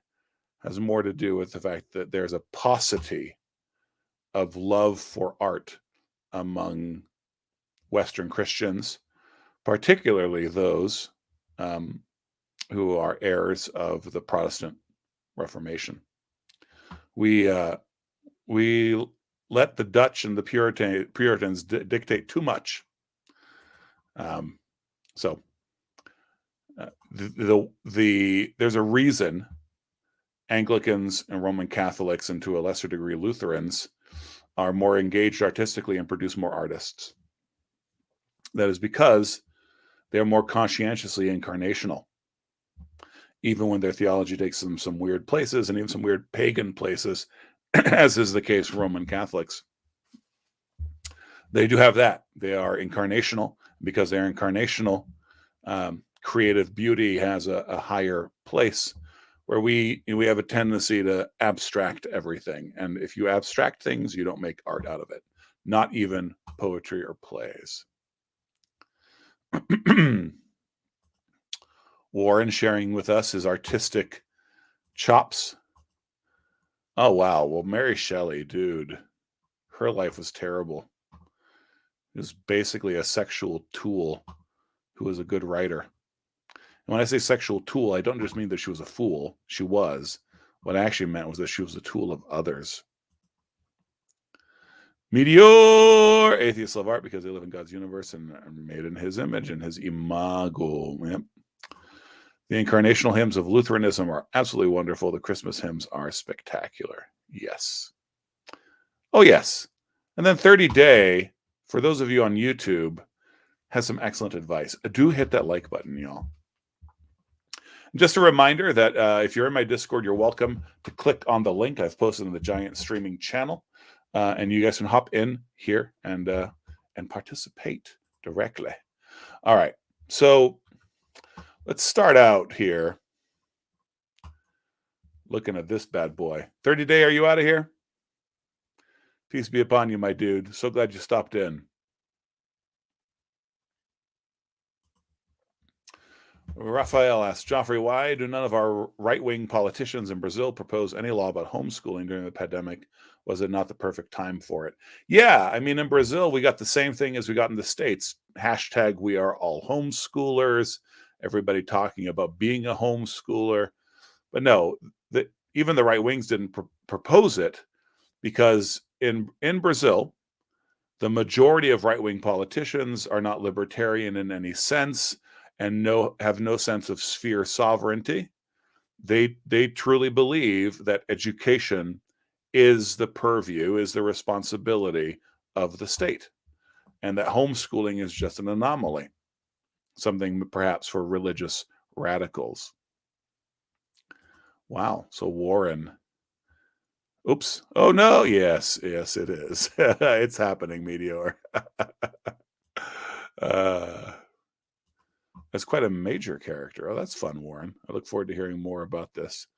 has more to do with the fact that there's a paucity of love for art among Western Christians, particularly those who are heirs of the Protestant Reformation. We let the Dutch and the Puritans dictate too much. So there's a reason Anglicans and Roman Catholics, and to a lesser degree Lutherans, are more engaged artistically and produce more artists. That is because they're more conscientiously incarnational, even when their theology takes them some weird places and even some weird pagan places, as is the case for Roman Catholics. They do have that. They are incarnational. Because they're incarnational, creative beauty has a higher place, where we have a tendency to abstract everything. And if you abstract things, you don't make art out of it, not even poetry or plays. Warren sharing with us his artistic chops. Oh, wow. Well, Mary Shelley, dude, her life was terrible. It was basically a sexual tool who was a good writer. And when I say sexual tool, I don't just mean that she was a fool. She was. What I actually meant was that she was a tool of others. Meteor! Atheists love art because they live in God's universe and are made in his image and his imago. Yep. The incarnational hymns of Lutheranism are absolutely wonderful. The Christmas hymns are spectacular. Yes. Oh, yes. And then 30 Day, for those of you on YouTube, has some excellent advice. Do hit that like button, y'all. Just a reminder that if you're in my Discord, you're welcome to click on the link I've posted in the Giant Streaming channel, and you guys can hop in here and participate directly. All right, so let's start out here looking at this bad boy. 30 Day, are you out of here? Peace be upon you, my dude. So glad you stopped in. Raphael asks, Joffrey, why do none of our right-wing politicians in Brazil propose any law about homeschooling during the pandemic? Was it not the perfect time for it? Yeah, I mean, in Brazil, we got the same thing as we got in the States. Hashtag we are all homeschoolers. Everybody talking about being a homeschooler. But no, even the right wings didn't propose it, because in Brazil, the majority of right-wing politicians are not libertarian in any sense and have no sense of sphere sovereignty. They truly believe that education is the purview, is the responsibility of the state, and that homeschooling is just an anomaly, something perhaps for religious radicals. Wow. So Warren. Oops. Oh, no. Yes, it is. It's happening, Meteor. That's quite a major character. Oh, that's fun, Warren. I look forward to hearing more about this.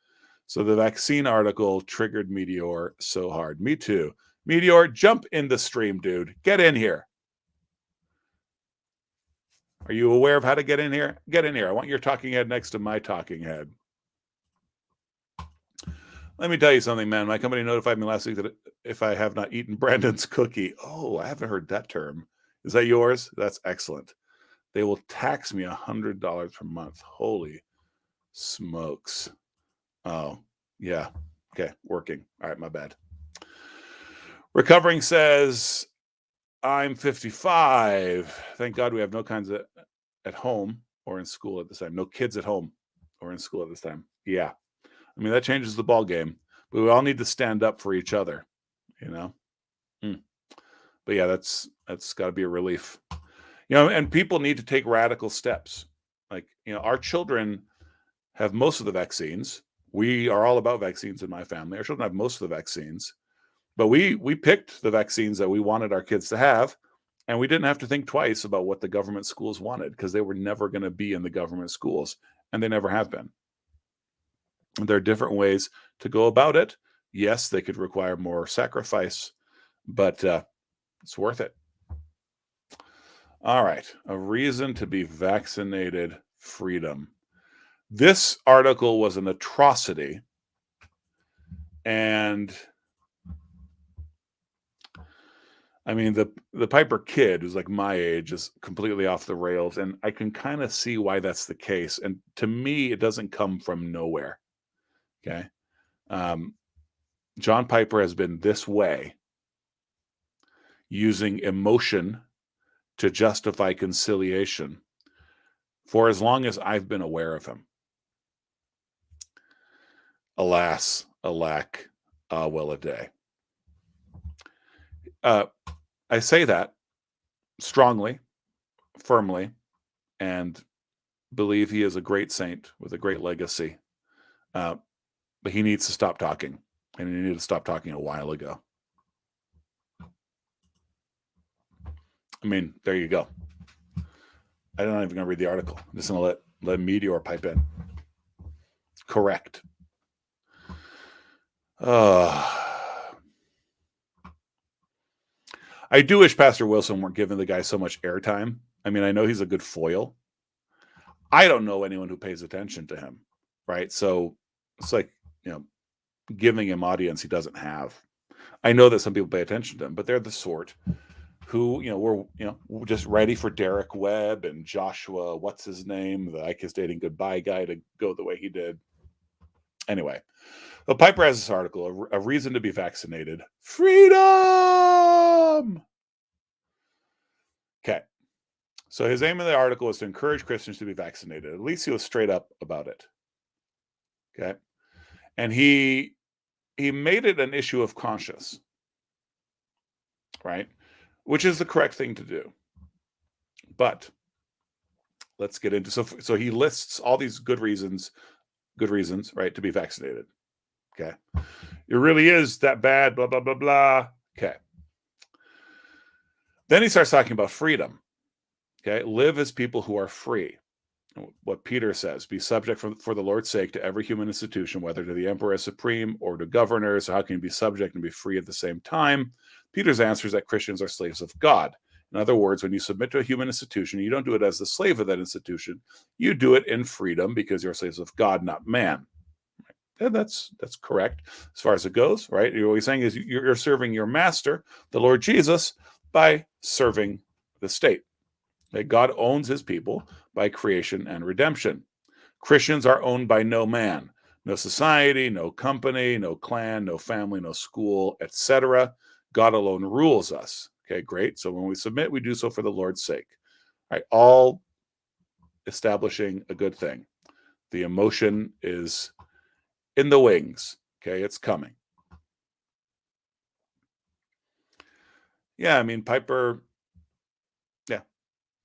So the vaccine article triggered Meteor so hard. Me too. Meteor, jump in the stream, dude. Get in here. Are you aware of how to get in here? Get in here. I want your talking head next to my talking head. Let me tell you something, man. My company notified me last week that if I have not eaten Brandon's cookie, oh, I haven't heard that term. Is that yours? That's excellent. They will tax me $100 per month. Holy smokes. Oh, yeah. Okay, working. All right, my bad. Recovering says, I'm 55. Thank God we have no kinds of at home or in school at this time. No kids at home or in school at this time. Yeah. I mean, that changes the ball game. But we all need to stand up for each other, you know? But yeah, that's got to be a relief. You know, and people need to take radical steps. Like, you know, our children have most of the vaccines. We are all about vaccines in my family. Our children have most of the vaccines. But we picked the vaccines that we wanted our kids to have, and we didn't have to think twice about what the government schools wanted, because they were never going to be in the government schools, and they never have been. And there are different ways to go about it. Yes, they could require more sacrifice, but It's worth it. All right. A reason to be vaccinated, freedom. This article was an atrocity. And I mean, the Piper kid, who's like my age, is completely off the rails. And I can kind of see why that's the case. And to me, it doesn't come from nowhere. Okay. John Piper has been this way, using emotion to justify conciliation for as long as I've been aware of him. Alas, alack, ah, well a day. I say that strongly, firmly, and believe he is a great saint with a great legacy. But he needs to stop talking, and he needed to stop talking a while ago. I mean, there you go. I'm not even going to read the article. I'm just going to let Meteor pipe in. Correct. I do wish Pastor Wilson weren't giving the guy so much airtime. I mean, I know he's a good foil. I don't know anyone who pays attention to him, right? So it's like, giving him audience he doesn't have. I know that some people pay attention to him, but they're the sort who, were, just ready for Derek Webb and Joshua, what's his name, the I Kiss Dating Goodbye guy, to go the way he did. Anyway, well, Piper has this article, a reason to be vaccinated. Freedom! Okay. So his aim in the article is to encourage Christians to be vaccinated. At least he was straight up about it. Okay. And he made it an issue of conscience, right? Which is the correct thing to do. But let's get into, so he lists all these good reasons, right, to be vaccinated. Okay. It really is that bad, blah, blah, blah, blah. Okay. Then he starts talking about freedom. Okay. Live as people who are free. What Peter says, be subject for the Lord's sake to every human institution, whether to the emperor as supreme or to governors. So how can you be subject and be free at the same time? Peter's answer is that Christians are slaves of God. In other words, when you submit to a human institution, you don't do it as the slave of that institution. You do it in freedom because you're slaves of God, not man. And that's correct as far as it goes, right? What he's saying is you're serving your master, the Lord Jesus, by serving the state. That God owns his people by creation and redemption. Christians are owned by no man, no society, no company, no clan, no family, no school, etc. God alone rules us. Okay, great. So when we submit, we do so for the Lord's sake. All right, all establishing a good thing. The emotion is in the wings. Okay, it's coming. Yeah, I mean, Piper,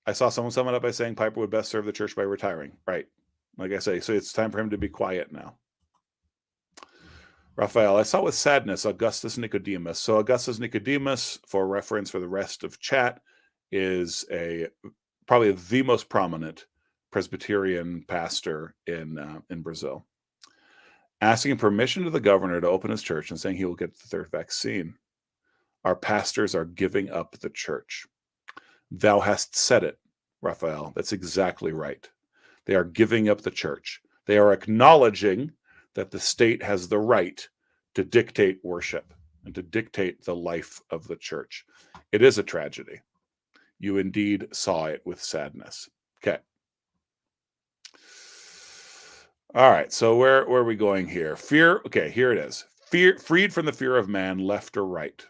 I saw someone sum it up by saying Piper would best serve the church by retiring. Right. Like I say, so it's time for him to be quiet now. Raphael, I saw with sadness Augustus Nicodemus. So Augustus Nicodemus, for reference for the rest of chat, is probably the most prominent Presbyterian pastor in Brazil. Asking permission to the governor to open his church and saying he will get the third vaccine. Our pastors are giving up the church. Thou hast said it, Raphael. That's exactly right. They are giving up the church. They are acknowledging that the state has the right to dictate worship and to dictate the life of the church. It is a tragedy. You indeed saw it with sadness. Okay. All right. So where are we going here? Fear. Okay, here it is. Freed from the fear of man, left or right.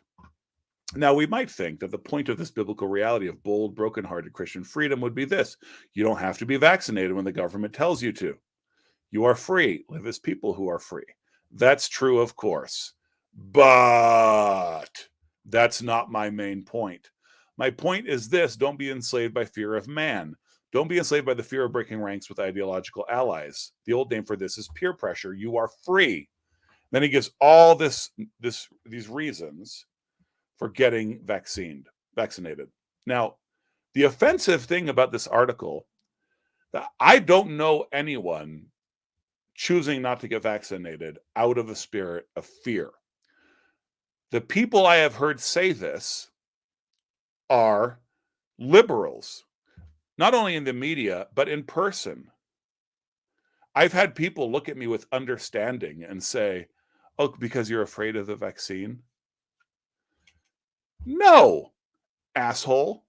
Now, we might think that the point of this biblical reality of bold, brokenhearted Christian freedom would be this. You don't have to be vaccinated when the government tells you to. You are free. Live as people who are free. That's true, of course. But that's not my main point. My point is this. Don't be enslaved by fear of man. Don't be enslaved by the fear of breaking ranks with ideological allies. The old name for this is peer pressure. You are free. Then he gives all these reasons for getting vaccinated. Now, the offensive thing about this article, I don't know anyone choosing not to get vaccinated out of a spirit of fear. The people I have heard say this are liberals, not only in the media, but in person. I've had people look at me with understanding and say, "Oh, because you're afraid of the vaccine?" No, asshole.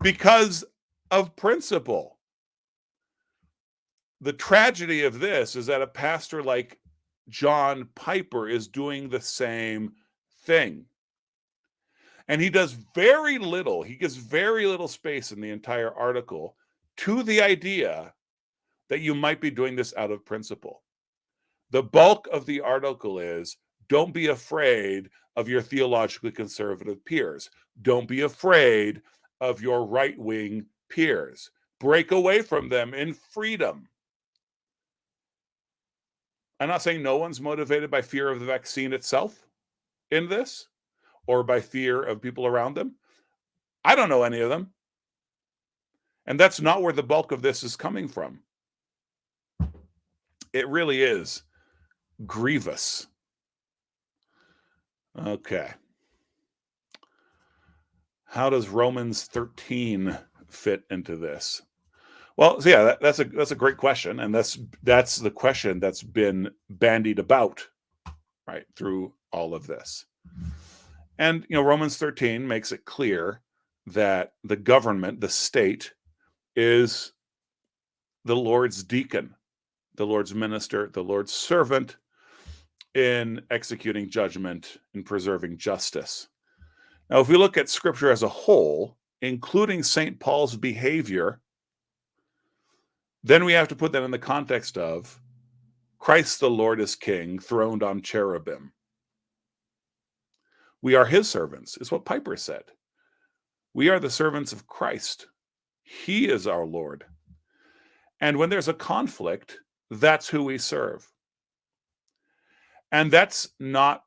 Because of principle. The tragedy of this is that a pastor like John Piper is doing the same thing. And he does very little, he gives very little space in the entire article to the idea that you might be doing this out of principle. The bulk of the article is, don't be afraid of your theologically conservative peers. Don't be afraid of your right-wing peers. Break away from them in freedom. I'm not saying no one's motivated by fear of the vaccine itself in this, or by fear of people around them. I don't know any of them. And that's not where the bulk of this is coming from. It really is grievous. Okay. How does Romans 13 fit into this? Well, so yeah, that's a great question, and that's the question that's been bandied about, right, through all of this. And Romans 13 makes it clear that the government, the state, is the Lord's deacon, the Lord's minister, the Lord's servant in executing judgment and preserving justice. Now, if we look at Scripture as a whole, including St. Paul's behavior, then we have to put that in the context of Christ the Lord is King, throned on cherubim. We are his servants, is what Piper said. We are the servants of Christ. He is our Lord. And when there's a conflict, that's who we serve. And that's not,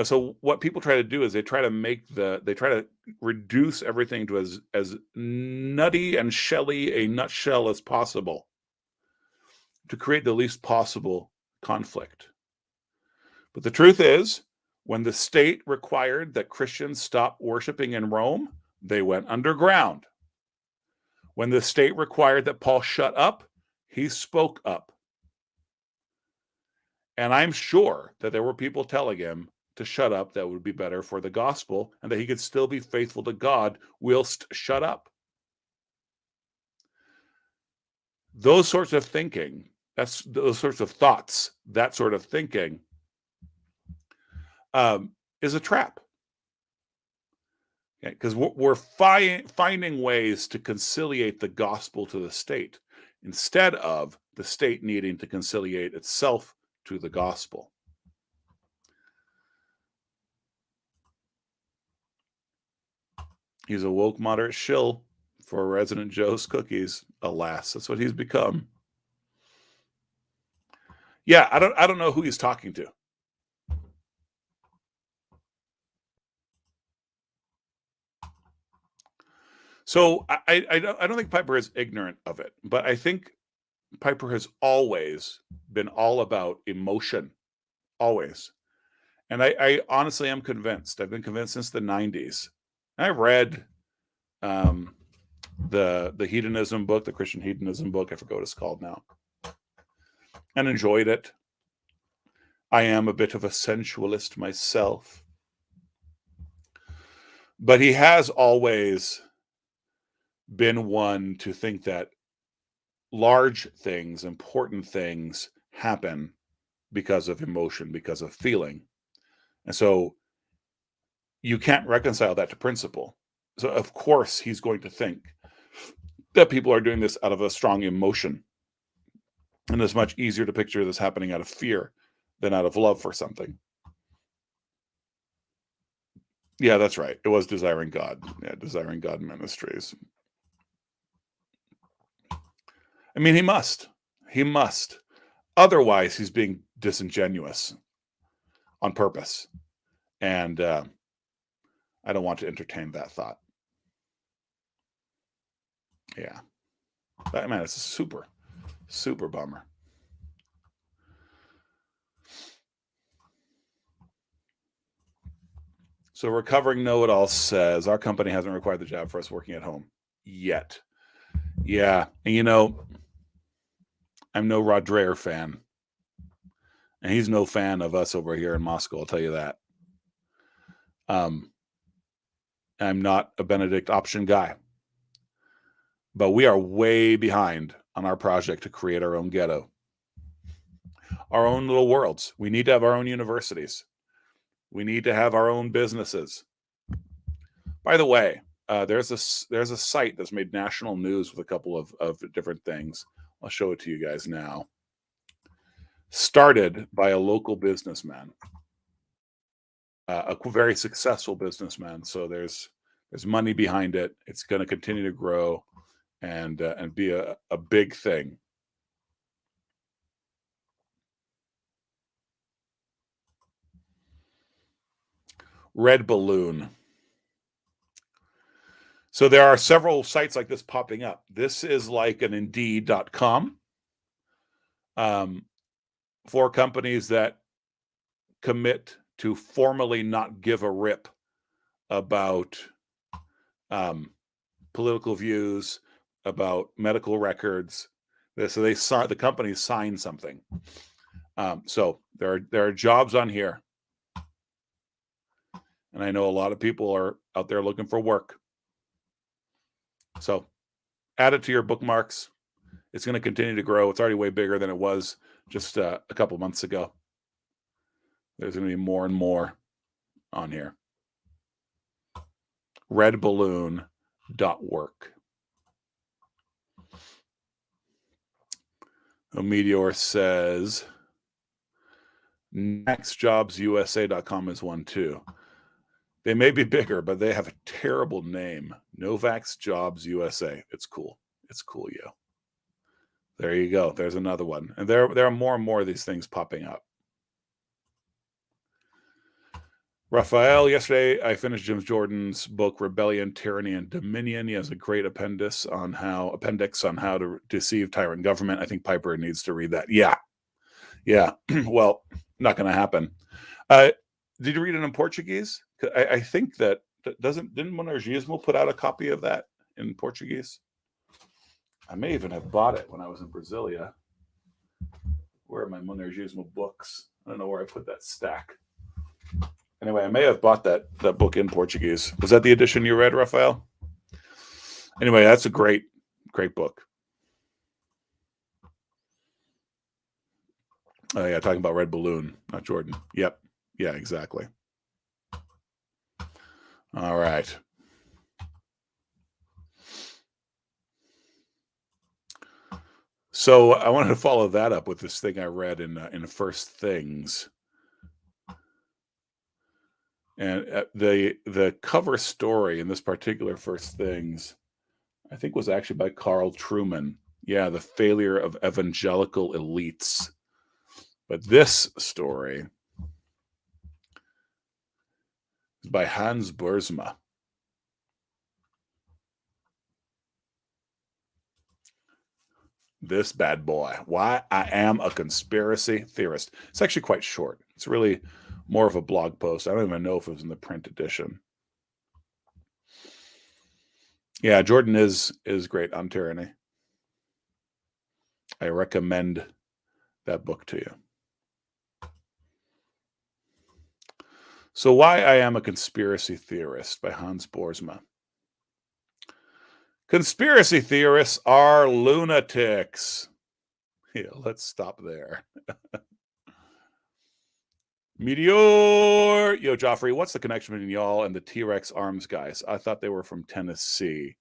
so what people try to do is they try to reduce everything to as nutty and shelly a nutshell as possible to create the least possible conflict. But the truth is, when the state required that Christians stop worshiping in Rome, they went underground. When the state required that Paul shut up, he spoke up. And I'm sure that there were people telling him to shut up that would be better for the gospel and that he could still be faithful to God whilst shut up. Those sorts of thinking, those sorts of thoughts, that sort of thinking is a trap. Because we're finding ways to conciliate the gospel to the state instead of the state needing to conciliate itself to the gospel. He's a woke moderate shill for Resident Joe's cookies. Alas, that's what he's become. Yeah, I don't know who he's talking to. So I don't think Piper is ignorant of it, but I think Piper has always been all about emotion, always. And I honestly am convinced. I've been convinced since the 90s. I read the hedonism book, the Christian hedonism book. I forget what it's called now, and enjoyed it. I am a bit of a sensualist myself, but he has always been one to think that large things, important things happen because of emotion, because of feeling. And so you can't reconcile that to principle. So of course he's going to think that people are doing this out of a strong emotion. And it's much easier to picture this happening out of fear than out of love for something. Yeah, that's right. It was Desiring God. Yeah, Desiring God Ministries. I mean, he must. He must. Otherwise, he's being disingenuous on purpose. And I don't want to entertain that thought. Yeah. But, man, it's a super, super bummer. So Recovering Know-It-All says, our company hasn't required the job for us working at home yet. Yeah. And I'm no Rod Dreher fan. And he's no fan of us over here in Moscow, I'll tell you that. I'm not a Benedict option guy. But we are way behind on our project to create our own ghetto. Our own little worlds. We need to have our own universities. We need to have our own businesses. By the way, there's a site that's made national news with a couple of different things. I'll show it to you guys now. Started by a local businessman, a very successful businessman. So there's money behind it. It's going to continue to grow and be a big thing. Red Balloon. So there are several sites like this popping up. This is like an Indeed.com for companies that commit to formally not give a rip about political views, about medical records. So the companies sign something. So there are jobs on here, and I know a lot of people are out there looking for work. So add it to your bookmarks. It's going to continue to grow. It's already way bigger than it was just a couple months ago. There's going to be more and more on here. Redballoon.work. Meteor says nextjobsusa.com is one too. They may be bigger, but they have a terrible name. Novak's Jobs USA. It's cool. It's cool, yo. There you go. There's another one. And there are more and more of these things popping up. Raphael, yesterday I finished Jim Jordan's book, Rebellion, Tyranny, and Dominion. He has a great appendix on how to deceive tyrant government. I think Piper needs to read that. Yeah. Well, not going to happen. Did you read it in Portuguese? I think that didn't Monergismo put out a copy of that in Portuguese? I may even have bought it when I was in Brasilia. Where are my Monergismo books? I don't know where I put that stack. Anyway, I may have bought that book in Portuguese. Was that the edition you read, Raphael? Anyway, that's a great book. Oh yeah, talking about Red Balloon, not Jordan. Yep. Yeah, exactly. All right. So I wanted to follow that up with this thing I read in First Things. And the cover story in this particular First Things, I think, was actually by Carl Truman. Yeah, the failure of evangelical elites. But this story is by Hans Boersma. This bad boy. Why I Am a Conspiracy Theorist. It's actually quite short. It's really more of a blog post. I don't even know if it was in the print edition. Yeah, Jordan is great on tyranny. I recommend that book to you. So Why I Am a Conspiracy Theorist by Hans Boersma. Conspiracy theorists are lunatics. Yeah, let's stop there. Meteor! Yo, Joffrey, what's the connection between y'all and the T-Rex arms guys? I thought they were from Tennessee.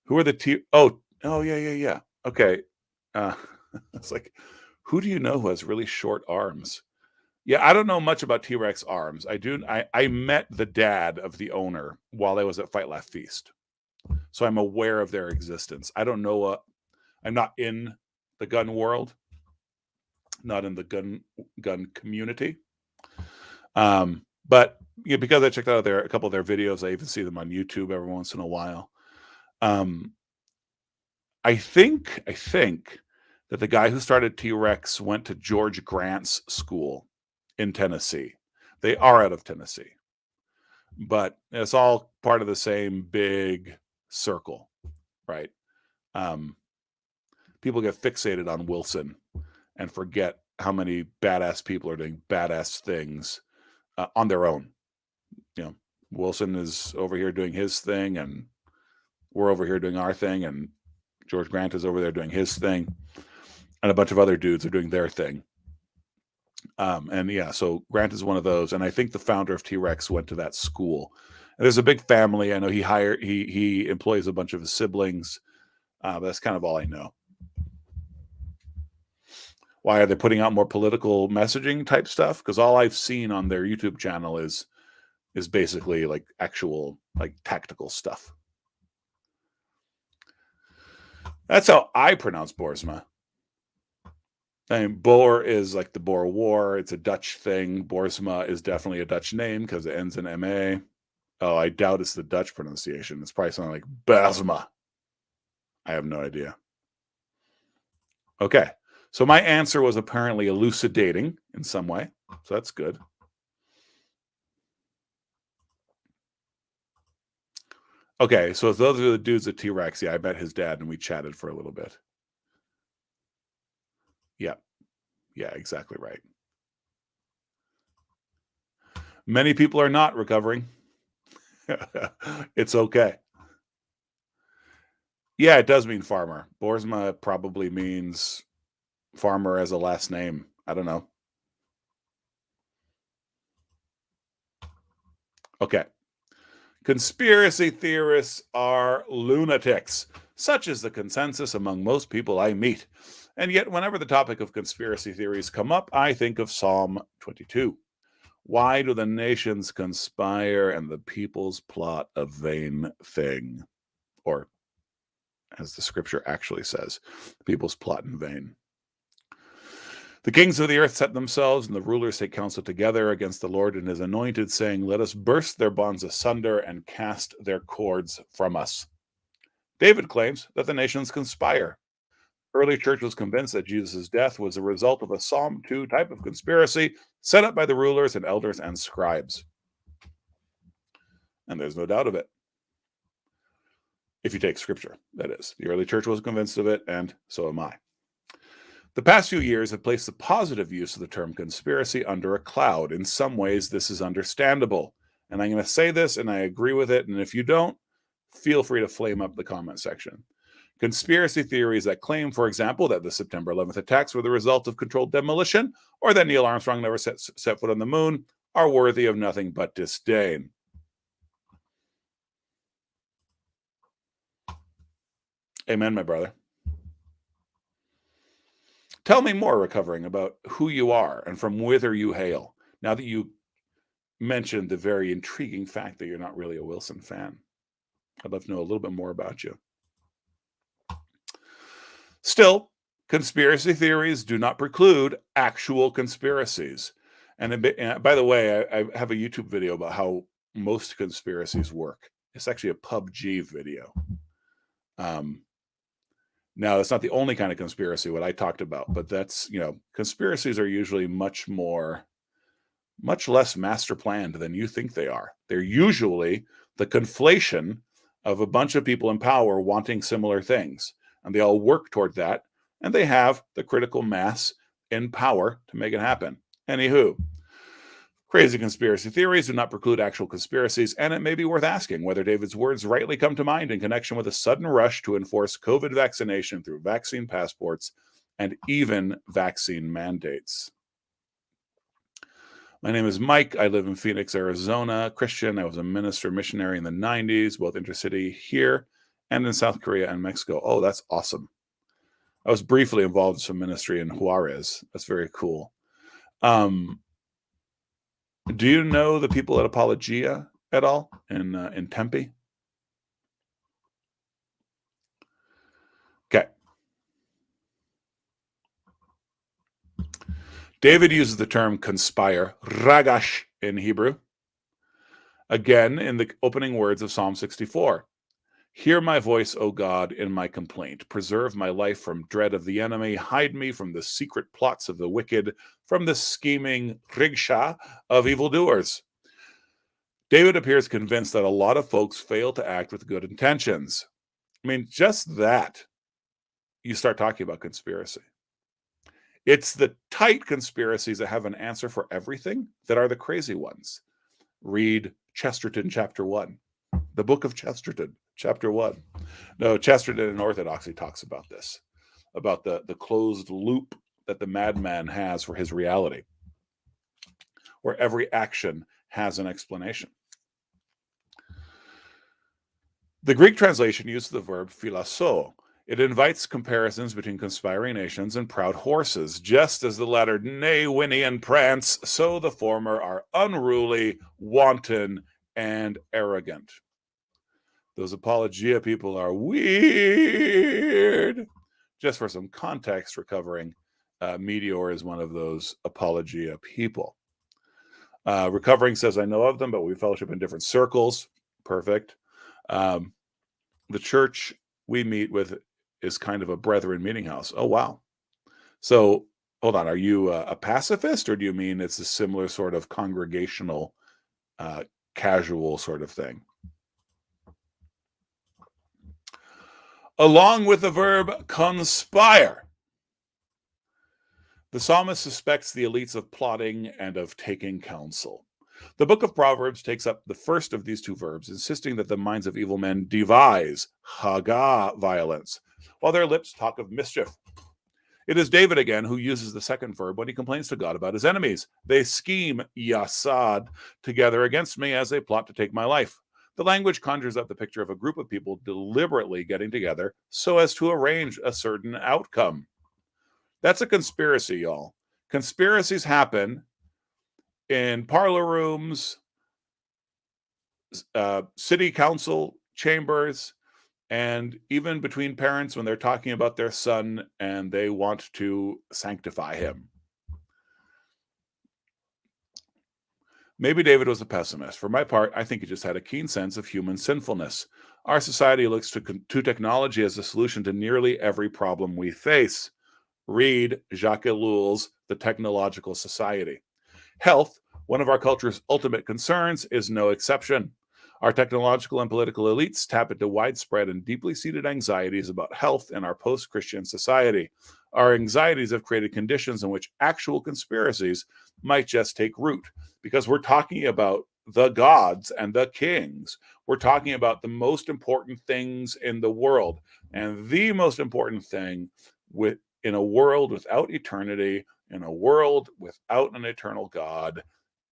Who are the Oh, yeah. Okay. It's like, who do you know who has really short arms? Yeah, I don't know much about T-Rex arms. I met the dad of the owner while I was at Fight Laugh Feast. So I'm aware of their existence. I don't know. I'm not in the gun world, not in the gun community. But yeah, because I checked out a couple of their videos, I even see them on YouTube every once in a while. I think that the guy who started T-Rex went to George Grant's school in Tennessee. They are out of Tennessee. but it's all part of the same big circle, right? People get fixated on Wilson and forget how many badass people are doing badass things on their own. You know, Wilson is over here doing his thing, and we're over here doing our thing, and George Grant is over there doing his thing, and a bunch of other dudes are doing their thing. And yeah, so Grant is one of those, and I think the founder of T-Rex went to that school. And there's a big family. I know he employs a bunch of his siblings. But that's kind of all I know. Why are they putting out more political messaging type stuff? Because all I've seen on their YouTube channel is basically like actual like tactical stuff. That's how I pronounce Boersma. I mean, Boer is like the Boer War. It's a Dutch thing. Boersma is definitely a Dutch name because it ends in MA. Oh, I doubt it's the Dutch pronunciation. It's probably something like Boersma. I have no idea. Okay, so my answer was apparently elucidating in some way. So that's good. Okay, so if those are the dudes at T-Rex, yeah, I met his dad and we chatted for a little bit. Yeah. Yeah, exactly right. Many people are not recovering. It's okay. Yeah, it does mean farmer. Boersma probably means farmer as a last name. I don't know. Okay. Conspiracy theorists are lunatics. Such is the consensus among most people I meet. And yet, whenever the topic of conspiracy theories come up, I think of Psalm 22. Why do the nations conspire and the peoples plot a vain thing? Or, as the scripture actually says, the peoples plot in vain. The kings of the earth set themselves, and the rulers take counsel together against the Lord and his anointed, saying, let us burst their bonds asunder and cast their cords from us. David claims that the nations conspire. Early church was convinced that Jesus' death was a result of a Psalm 2 type of conspiracy set up by the rulers and elders and scribes. And there's no doubt of it. If you take scripture, that is. The early church was convinced of it, and so am I. The past few years have placed the positive use of the term conspiracy under a cloud. In some ways, this is understandable. And I'm going to say this, and I agree with it. And if you don't, feel free to flame up the comment section. Conspiracy theories that claim, for example, that the September 11th attacks were the result of controlled demolition, or that Neil Armstrong never set foot on the moon, are worthy of nothing but disdain. Amen, my brother. Tell me more, Recovering, about who you are and from whither you hail, now that you mentioned the very intriguing fact that you're not really a Wilson fan. I'd love to know a little bit more about you. Still, conspiracy theories do not preclude actual conspiracies. And by the way, I have a YouTube video about how most conspiracies work. It's actually a PUBG video. Now, that's not the only kind of conspiracy what I talked about, but that's, conspiracies are usually much less master planned than you think they are. They're usually the conflation of a bunch of people in power wanting similar things. And they all work toward that, and they have the critical mass in power to make it happen. Anywho, crazy conspiracy theories do not preclude actual conspiracies, and it may be worth asking whether David's words rightly come to mind in connection with a sudden rush to enforce COVID vaccination through vaccine passports and even vaccine mandates. My name is Mike. I live in Phoenix, Arizona. Christian. I was a minister missionary in the 90s, both intercity here and in South Korea and Mexico. Oh, that's awesome. I was briefly involved in some ministry in Juarez. That's very cool. Do you know the people at Apologia at all in Tempe? Okay. David uses the term conspire, ragash in Hebrew. Again, in the opening words of Psalm 64. Hear my voice, O God, in my complaint. Preserve my life from dread of the enemy. Hide me from the secret plots of the wicked, from the scheming rigsha of evildoers. David appears convinced that a lot of folks fail to act with good intentions. I mean, just that, you start talking about conspiracy. It's the tight conspiracies that have an answer for everything that are the crazy ones. Read Chesterton chapter 1, the book of Chesterton chapter 1. No, Chesterton in Orthodoxy talks about this, about the closed loop that the madman has for his reality, where every action has an explanation. The Greek translation uses the verb philasso. It invites comparisons between conspiring nations and proud horses. Just as the latter neigh, whinny, and prance, so the former are unruly, wanton, and arrogant. Those apologia people are weird. Just for some context, recovering, Meteor is one of those apologia people. Recovering says, I know of them, but we fellowship in different circles. Perfect. The church we meet with is kind of a brethren meeting house. Oh, wow. So hold on. Are you a pacifist, or do you mean it's a similar sort of congregational, casual sort of thing? Along with the verb conspire, the psalmist suspects the elites of plotting and of taking counsel. The book of Proverbs takes up the first of these two verbs, insisting that the minds of evil men devise, haga, violence, while their lips talk of mischief. It is David again who uses the second verb when he complains to God about his enemies. They scheme, yasad, together against me as they plot to take my life. The language conjures up the picture of a group of people deliberately getting together so as to arrange a certain outcome. That's a conspiracy, y'all. Conspiracies happen in parlor rooms, city council chambers, and even between parents when they're talking about their son and they want to sanctify him. Maybe David was a pessimist. For my part, I think he just had a keen sense of human sinfulness. Our society looks to technology as a solution to nearly every problem we face. Read Jacques Ellul's The Technological Society. Health, one of our culture's ultimate concerns, is no exception. Our technological and political elites tap into widespread and deeply seated anxieties about health in our post-Christian society. Our anxieties have created conditions in which actual conspiracies might just take root, because we're talking about the gods and the kings. We're talking about the most important things in the world. And the most important thing in a world without eternity, in a world without an eternal God,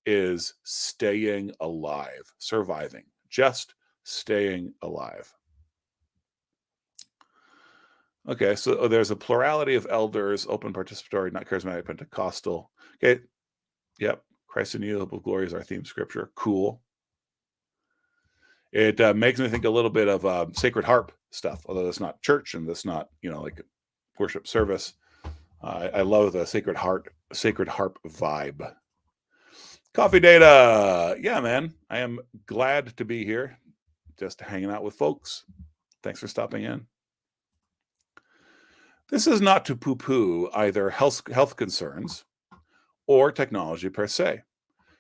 is staying alive, surviving, just staying alive. Okay, so there's a plurality of elders, open participatory, not charismatic, Pentecostal. Okay, yep, Christ in you, hope of glory is our theme scripture. Cool. It makes me think a little bit of Sacred Harp stuff, although that's not church and that's not, like worship service. I love the Sacred Harp vibe. Coffee data. Yeah, man. I am glad to be here, just hanging out with folks. Thanks for stopping in. This is not to poo-poo either health concerns or technology per se,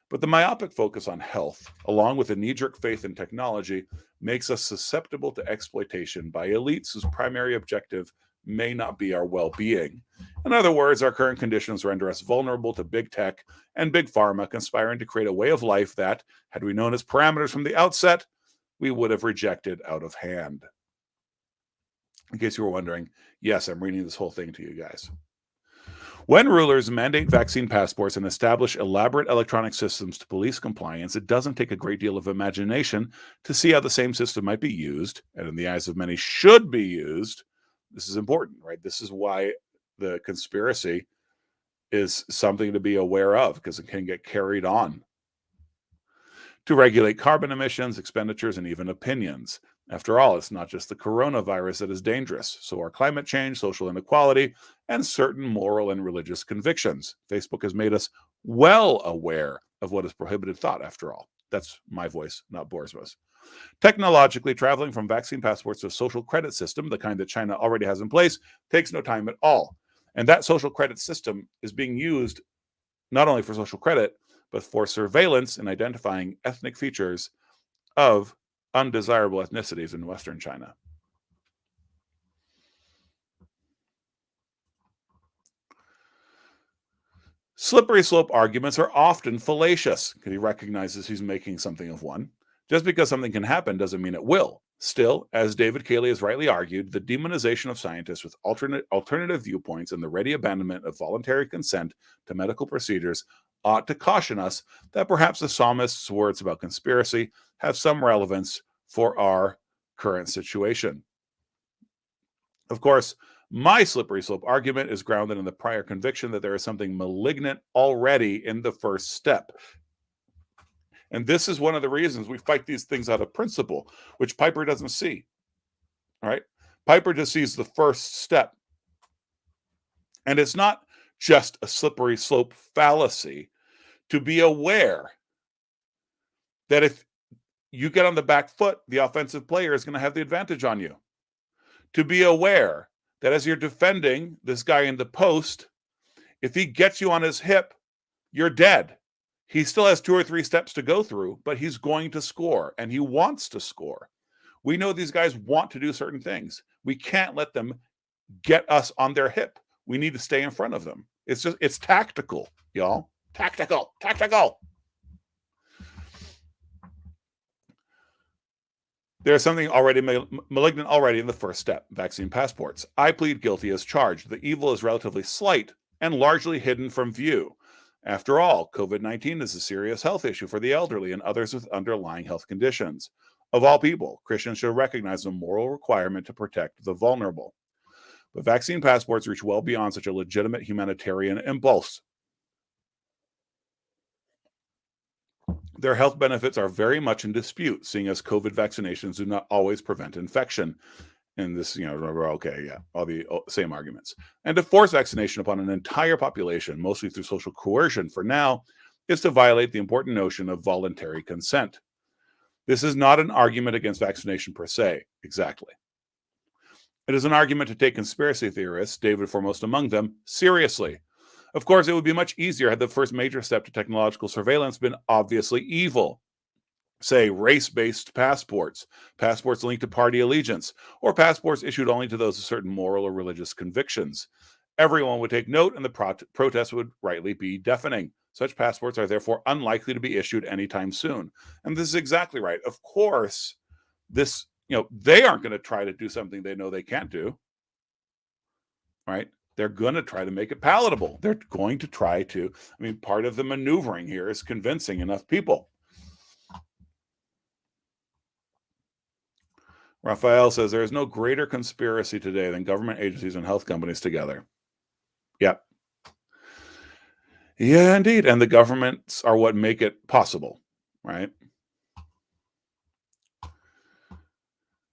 but the myopic focus on health, along with a knee-jerk faith in technology, makes us susceptible to exploitation by elites whose primary objective may not be our well-being. In other words, our current conditions render us vulnerable to big tech and big pharma conspiring to create a way of life that, had we known its parameters from the outset, we would have rejected out of hand. In case you were wondering, yes, I'm reading this whole thing to you guys. When rulers mandate vaccine passports and establish elaborate electronic systems to police compliance, it doesn't take a great deal of imagination to see how the same system might be used, and in the eyes of many should be used. This is important, right? This is why the conspiracy is something to be aware of, because it can get carried on. To regulate carbon emissions, expenditures, and even opinions. After all, it's not just the coronavirus that is dangerous. So are climate change, social inequality, and certain moral and religious convictions. Facebook has made us well aware of what is prohibited thought, after all. That's my voice, not Borisma's. Technologically, traveling from vaccine passports to a social credit system, the kind that China already has in place, takes no time at all. And that social credit system is being used not only for social credit, but for surveillance and identifying ethnic features of undesirable ethnicities in Western China. Slippery slope arguments are often fallacious because he recognizes he's making something of one. Just because something can happen doesn't mean it will. Still, as David Cayley has rightly argued, the demonization of scientists with alternative viewpoints and the ready abandonment of voluntary consent to medical procedures ought to caution us that perhaps the psalmist's words about conspiracy have some relevance for our current situation. Of course, my slippery slope argument is grounded in the prior conviction that there is something malignant already in the first step. And this is one of the reasons we fight these things out of principle, which Piper doesn't see. All right? Piper just sees the first step. And it's not just a slippery slope fallacy to be aware that if you get on the back foot, the offensive player is going to have the advantage on you. To be aware that as you're defending this guy in the post, if he gets you on his hip, you're dead. He still has 2 or 3 steps to go through, but he's going to score, and he wants to score. We know these guys want to do certain things. We can't let them get us on their hip. We need to stay in front of them. It's tactical, y'all. Tactical. There's something already malignant already in the first step, vaccine passports. I plead guilty as charged. The evil is relatively slight and largely hidden from view. After all, COVID-19 is a serious health issue for the elderly and others with underlying health conditions. Of all people, Christians should recognize the moral requirement to protect the vulnerable. But vaccine passports reach well beyond such a legitimate humanitarian impulse. Their health benefits are very much in dispute, seeing as COVID vaccinations do not always prevent infection. And this, all the same arguments. And to force vaccination upon an entire population, mostly through social coercion for now, is to violate the important notion of voluntary consent. This is not an argument against vaccination per se, exactly. It is an argument to take conspiracy theorists, David foremost among them, seriously. Of course, it would be much easier had the first major step to technological surveillance been obviously evil. Say, race-based passports, passports linked to party allegiance, or passports issued only to those with certain moral or religious convictions. Everyone would take note, and the protest would rightly be deafening. Such passports are therefore unlikely to be issued anytime soon. And this is exactly right. Of course, they aren't going to try to do something they know they can't do, right? They're going to try to make it palatable. They're going to try to, part of the maneuvering here is convincing enough people. Raphael says there is no greater conspiracy today than government agencies and health companies together. Yep. Yeah, indeed. And the governments are what make it possible, right?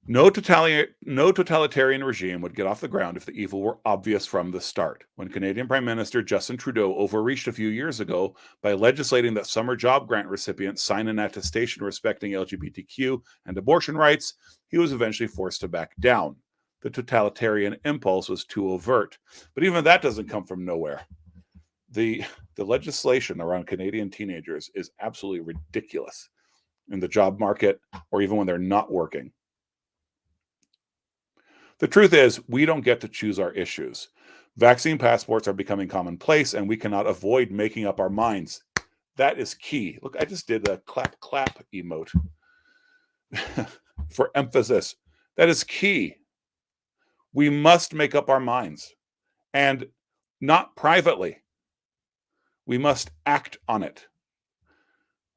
No totalitarian regime would get off the ground if the evil were obvious from the start. When Canadian Prime Minister Justin Trudeau overreached a few years ago by legislating that summer job grant recipients sign an attestation respecting LGBTQ and abortion rights, he was eventually forced to back down. The totalitarian impulse was too overt. But even that doesn't come from nowhere. The legislation around Canadian teenagers is absolutely ridiculous in the job market or even when they're not working. The truth is, we don't get to choose our issues. Vaccine passports are becoming commonplace, and we cannot avoid making up our minds. That is key. Look, I just did a clap emote for emphasis. That is key. We must make up our minds, and not privately. We must act on it.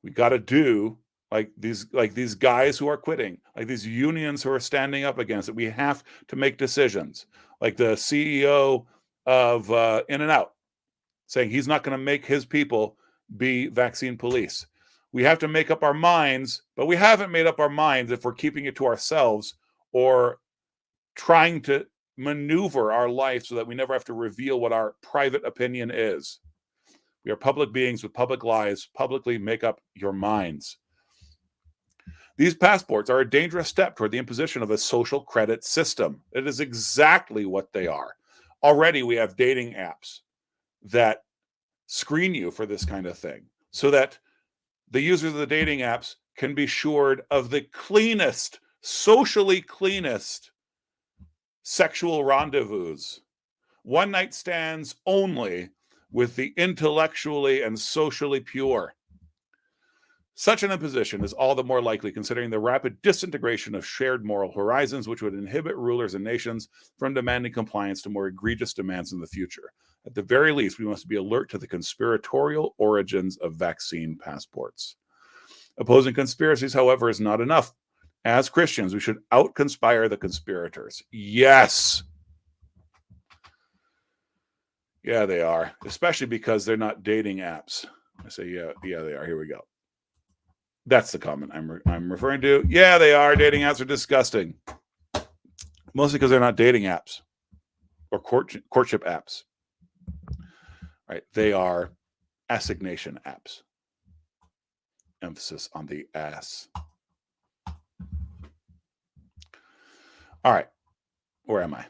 We got to do like these guys who are quitting, like these unions who are standing up against it. We have to make decisions. Like the CEO of In-N-Out saying he's not going to make his people be vaccine police. We have to make up our minds, but we haven't made up our minds if we're keeping it to ourselves or trying to maneuver our life so that we never have to reveal what our private opinion is. We are public beings with public lives. Publicly make up your minds. These passports are a dangerous step toward the imposition of a social credit system. It is exactly what they are. Already we have dating apps that screen you for this kind of thing. so that the users of the dating apps can be assured of the cleanest, socially cleanest sexual rendezvous, one night stands only with the intellectually and socially pure. Such an imposition is all the more likely considering the rapid disintegration of shared moral horizons, which would inhibit rulers and nations from demanding compliance to more egregious demands in the future. At the very least, we must be alert to the conspiratorial origins of vaccine passports. Opposing conspiracies, however, is not enough. As Christians, we should out-conspire the conspirators. Yes! Yeah, they are, especially because they're not dating apps. I say, yeah, they are. Here we go. That's the comment I'm referring to. Yeah, they are. Dating apps are disgusting. Mostly because they're not dating apps or courtship apps. Right? They are assignation apps. Emphasis on the ass. All right. Where am I?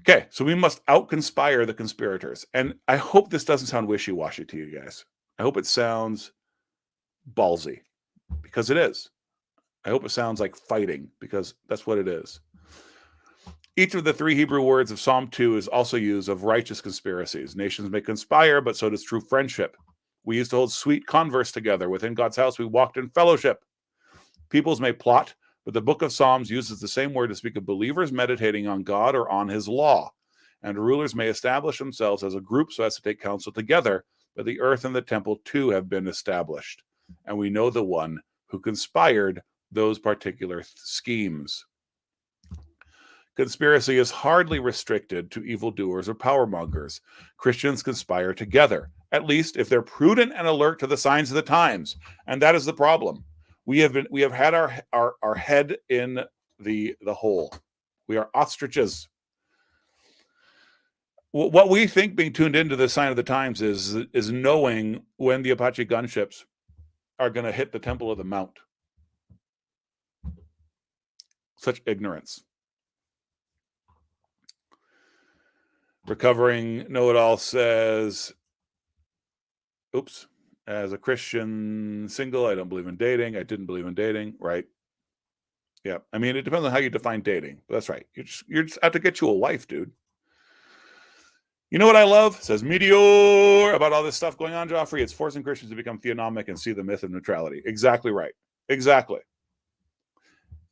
Okay, so we must out-conspire the conspirators. And I hope this doesn't sound wishy-washy to you guys. I hope it sounds ballsy, because it is. I hope it sounds like fighting, because that's what it is. Each of the three Hebrew words of Psalm 2 is also used of righteous conspiracies. Nations may conspire, but so does true friendship. We used to hold sweet converse together. Within God's house, we walked in fellowship. Peoples may plot, but the book of Psalms uses the same word to speak of believers meditating on God or on his law. And rulers may establish themselves as a group so as to take counsel together, but the earth and the temple too have been established. And we know the one who conspired those particular schemes. Conspiracy is hardly restricted to evildoers or powermongers. Christians conspire together, at least if they're prudent and alert to the signs of the times. And that is the problem. We have had our head in the hole. We are ostriches. What we think being tuned into the sign of the times is knowing when the Apache gunships are going to hit the Temple of the Mount. Such ignorance. Recovering Know-It-All says, oops, as a Christian single, I don't believe in dating. I didn't believe in dating, right? Yeah, I mean, it depends on how you define dating. But that's right. You just have to get you a wife, dude. You know what I love? Says Meteor about all this stuff going on, Joffrey. It's forcing Christians to become theonomic and see the myth of neutrality. Exactly right. Exactly.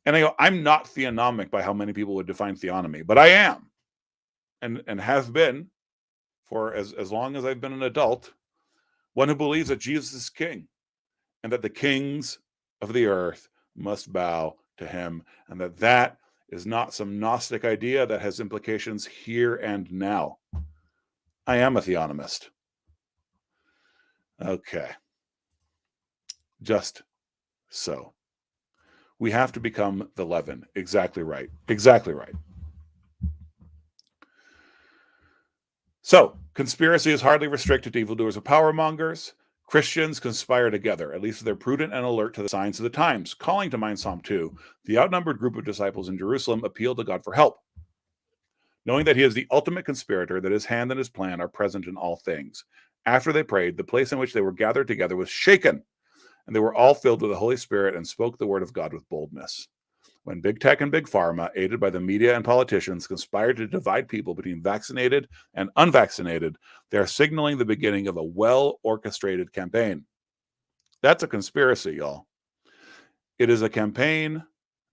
And I go, I'm not theonomic by how many people would define theonomy, but I am. And have been for as long as I've been an adult, one who believes that Jesus is king and that the kings of the earth must bow to him, and that is not some Gnostic idea that has implications here and now. I am a theonomist. Okay. Just so. We have to become the leaven. Exactly right. Exactly right. So, conspiracy is hardly restricted to evildoers or powermongers. Christians conspire together, at least if they're prudent and alert to the signs of the times. Calling to mind Psalm 2, the outnumbered group of disciples in Jerusalem appealed to God for help. Knowing that he is the ultimate conspirator, that his hand and his plan are present in all things. After they prayed, the place in which they were gathered together was shaken, and they were all filled with the Holy Spirit and spoke the word of God with boldness. When Big Tech and Big Pharma, aided by the media and politicians, conspired to divide people between vaccinated and unvaccinated, they are signaling the beginning of a well-orchestrated campaign. That's a conspiracy, y'all. It is a campaign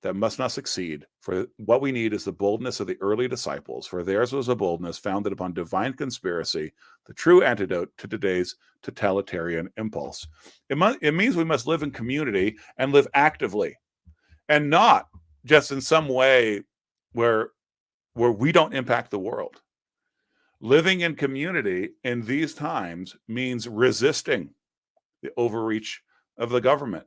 that must not succeed. For what we need is the boldness of the early disciples, for theirs was a boldness founded upon divine conspiracy, the true antidote to today's totalitarian impulse. It means we must live in community and live actively, and not just in some way where we don't impact the world. Living in community in these times means resisting the overreach of the government,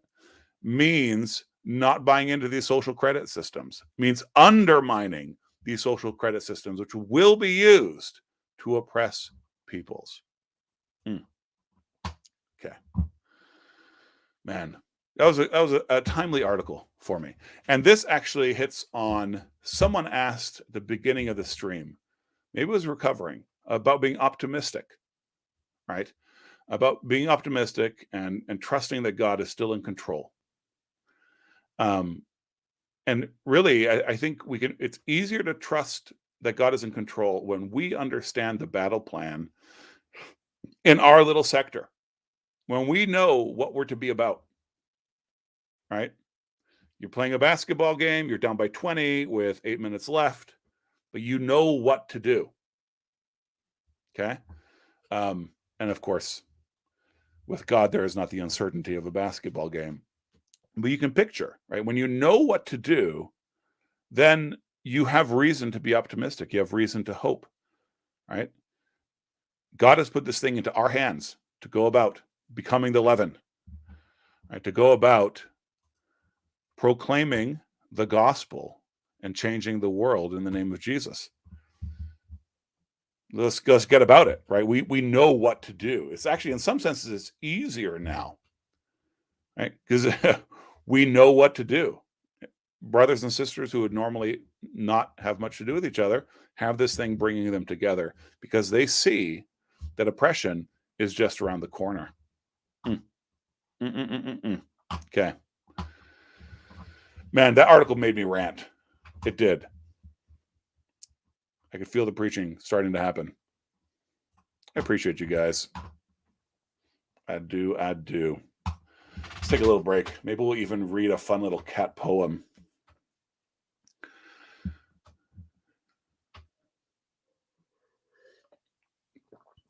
means not buying into these social credit systems, means undermining these social credit systems, which will be used to oppress peoples. Okay. Man, that was a timely article for me. And this actually hits on, someone asked at the beginning of the stream, maybe it was recovering, about being optimistic right? About being optimistic and trusting that God is still in control. Um, and really, I think we can. It's easier to trust that God is in control when we understand the battle plan in our little sector. When we know what we're to be about, right? You're playing a basketball game. You're down by 20 with 8 minutes left, but you know what to do. Okay. And of course, with God, there is not the uncertainty of a basketball game. But you can picture, right? When you know what to do, then you have reason to be optimistic. You have reason to hope, right? God has put this thing into our hands to go about becoming the leaven, right? To go about proclaiming the gospel and changing the world in the name of Jesus. Let's get about it, right? We know what to do. It's actually, in some senses, it's easier now, right? Because we know what to do. Brothers and sisters who would normally not have much to do with each other have this thing bringing them together because they see that oppression is just around the corner. Okay. Man, that article made me rant. It did. I could feel the preaching starting to happen. I appreciate you guys. I do. Let's take a little break. Maybe we'll even read a fun little cat poem.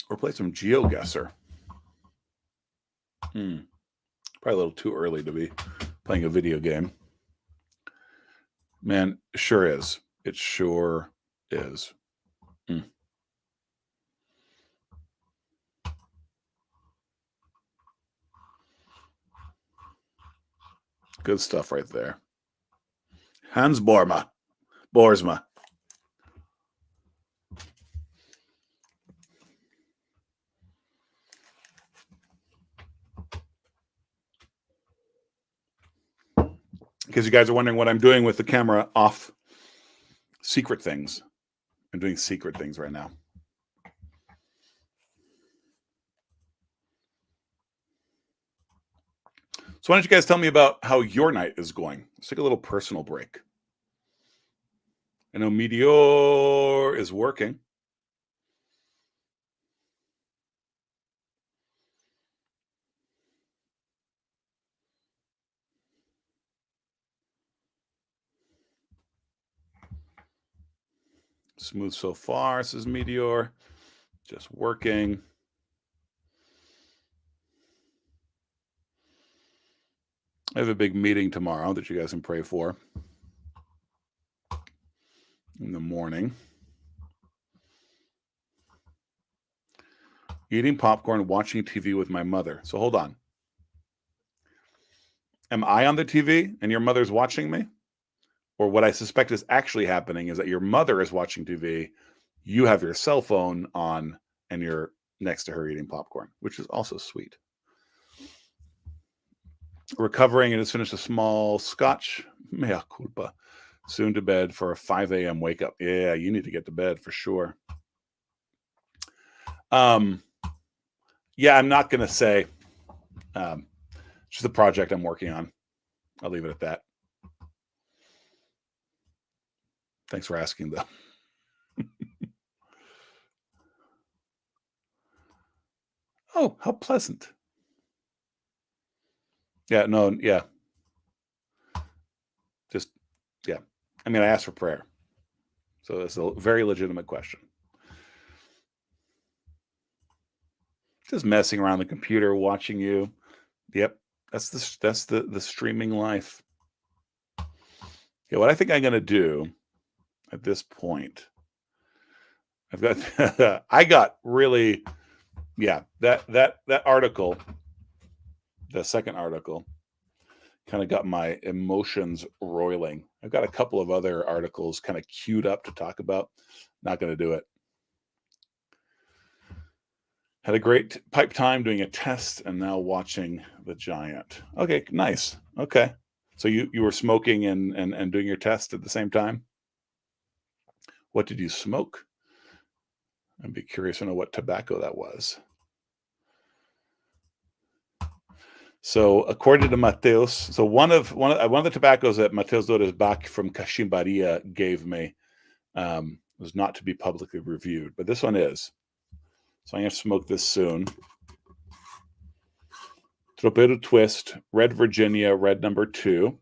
Or play some GeoGuessr. Probably a little too early to be playing a video game. Man, sure is. It sure is. Good stuff right there. Hans Borsma. Because you guys are wondering what I'm doing with the camera off. Secret things. I'm doing secret things right now. So why don't you guys tell me about how your night is going? Let's take a little personal break. I know Meteor is working. Smooth so far, says Meteor. Just working. I have a big meeting tomorrow that you guys can pray for in the morning. Eating popcorn, watching TV with my mother. So hold on. Am I on the TV and your mother's watching me? Or what I suspect is actually happening is that your mother is watching TV, you have your cell phone on, and you're next to her eating popcorn, which is also sweet. Recovering and has finished a small scotch. Mea culpa. Soon to bed for a 5 a.m. wake up. Yeah, you need to get to bed for sure. Yeah, I'm not going to say. It's just a project I'm working on. I'll leave it at that. Thanks for asking, though. Oh, how pleasant. Yeah, no, yeah. Just, yeah. I mean, I asked for prayer. So that's a very legitimate question. Just messing around the computer, watching you. Yep. That's the streaming life. Yeah, what I think I'm going to do at this point, I got really, yeah, that article, the second article, kind of got my emotions roiling. I've got a couple of other articles kind of queued up to talk about. Not going to do it. Had a great pipe time doing a test and now watching The Giant. Okay, nice. Okay. So you were smoking and doing your test at the same time? What did you smoke? I'd be curious to know what tobacco that was. So according to Mateus, so one of the tobaccos that Mateus Dores Bach from Cachimbaria gave me was not to be publicly reviewed, but this one is. So I'm going to smoke this soon. Tropeiro Twist, Red Virginia, red number 2.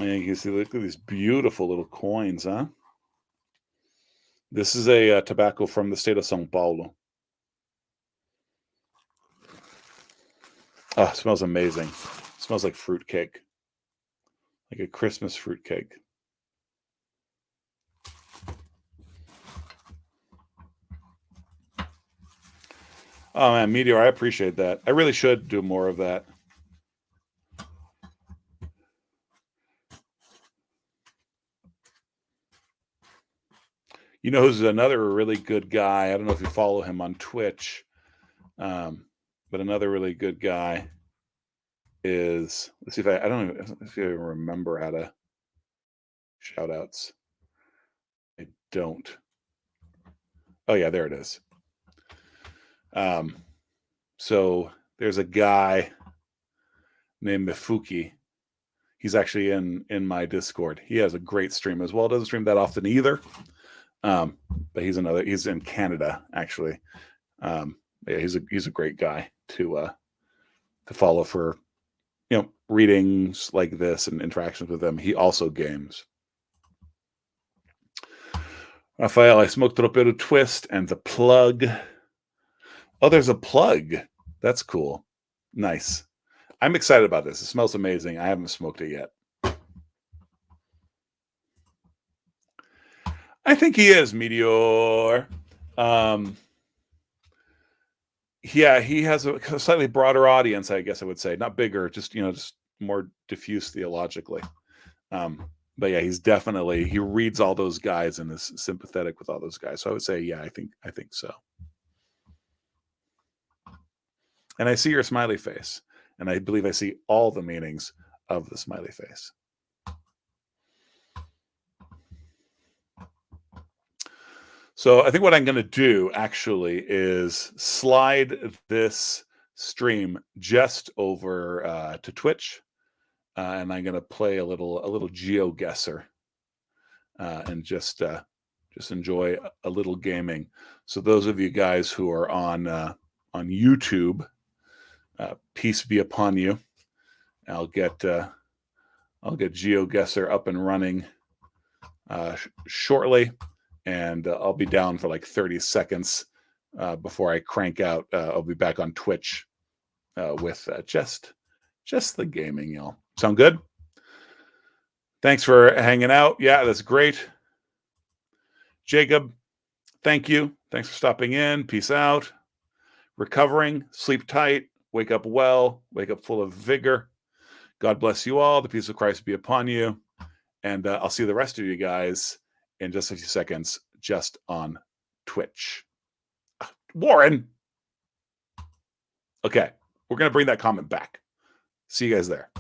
And you can see, look at these beautiful little coins, huh? This is a tobacco from the state of São Paulo. Oh, it smells amazing. It smells like fruitcake, like a Christmas fruitcake. Oh man, Meteor, I appreciate that. I really should do more of that. You know who's another really good guy? I don't know if you follow him on Twitch, but another really good guy is, let's see if I don't even if I remember how to shout outs. I don't. Oh yeah, there it is. So there's a guy named Mifuki. He's actually in my Discord. He has a great stream as well. Doesn't stream that often either. But he's in Canada actually. Yeah, he's a great guy to follow for, readings like this and interactions with them. He also games. Rafael, I smoked Tropeiro Twist and the plug. Oh, there's a plug. That's cool. Nice. I'm excited about this. It smells amazing. I haven't smoked it yet. I think he is, Meteor. Yeah, he has a slightly broader audience, I guess I would say. Not bigger, just more diffuse theologically. But yeah, he reads all those guys and is sympathetic with all those guys. So I would say, yeah, I think so. And I see your smiley face, and I believe I see all the meanings of the smiley face. So I think what I'm going to do actually is slide this stream just over to Twitch, and I'm going to play a little GeoGuessr, and just enjoy a little gaming. So those of you guys who are on YouTube, peace be upon you. I'll get GeoGuessr up and running shortly, and I'll be down for like 30 seconds before I crank out. I'll be back on Twitch with just the gaming, y'all. Sound good? Thanks for hanging out. Yeah, that's great. Jacob, thank you. Thanks for stopping in. Peace out. Recovering, sleep tight, wake up well, wake up full of vigor. God bless you all. The peace of Christ be upon you. And I'll see the rest of you guys in just a few seconds, just on Twitch. Warren. Okay, we're going to bring that comment back. See you guys there.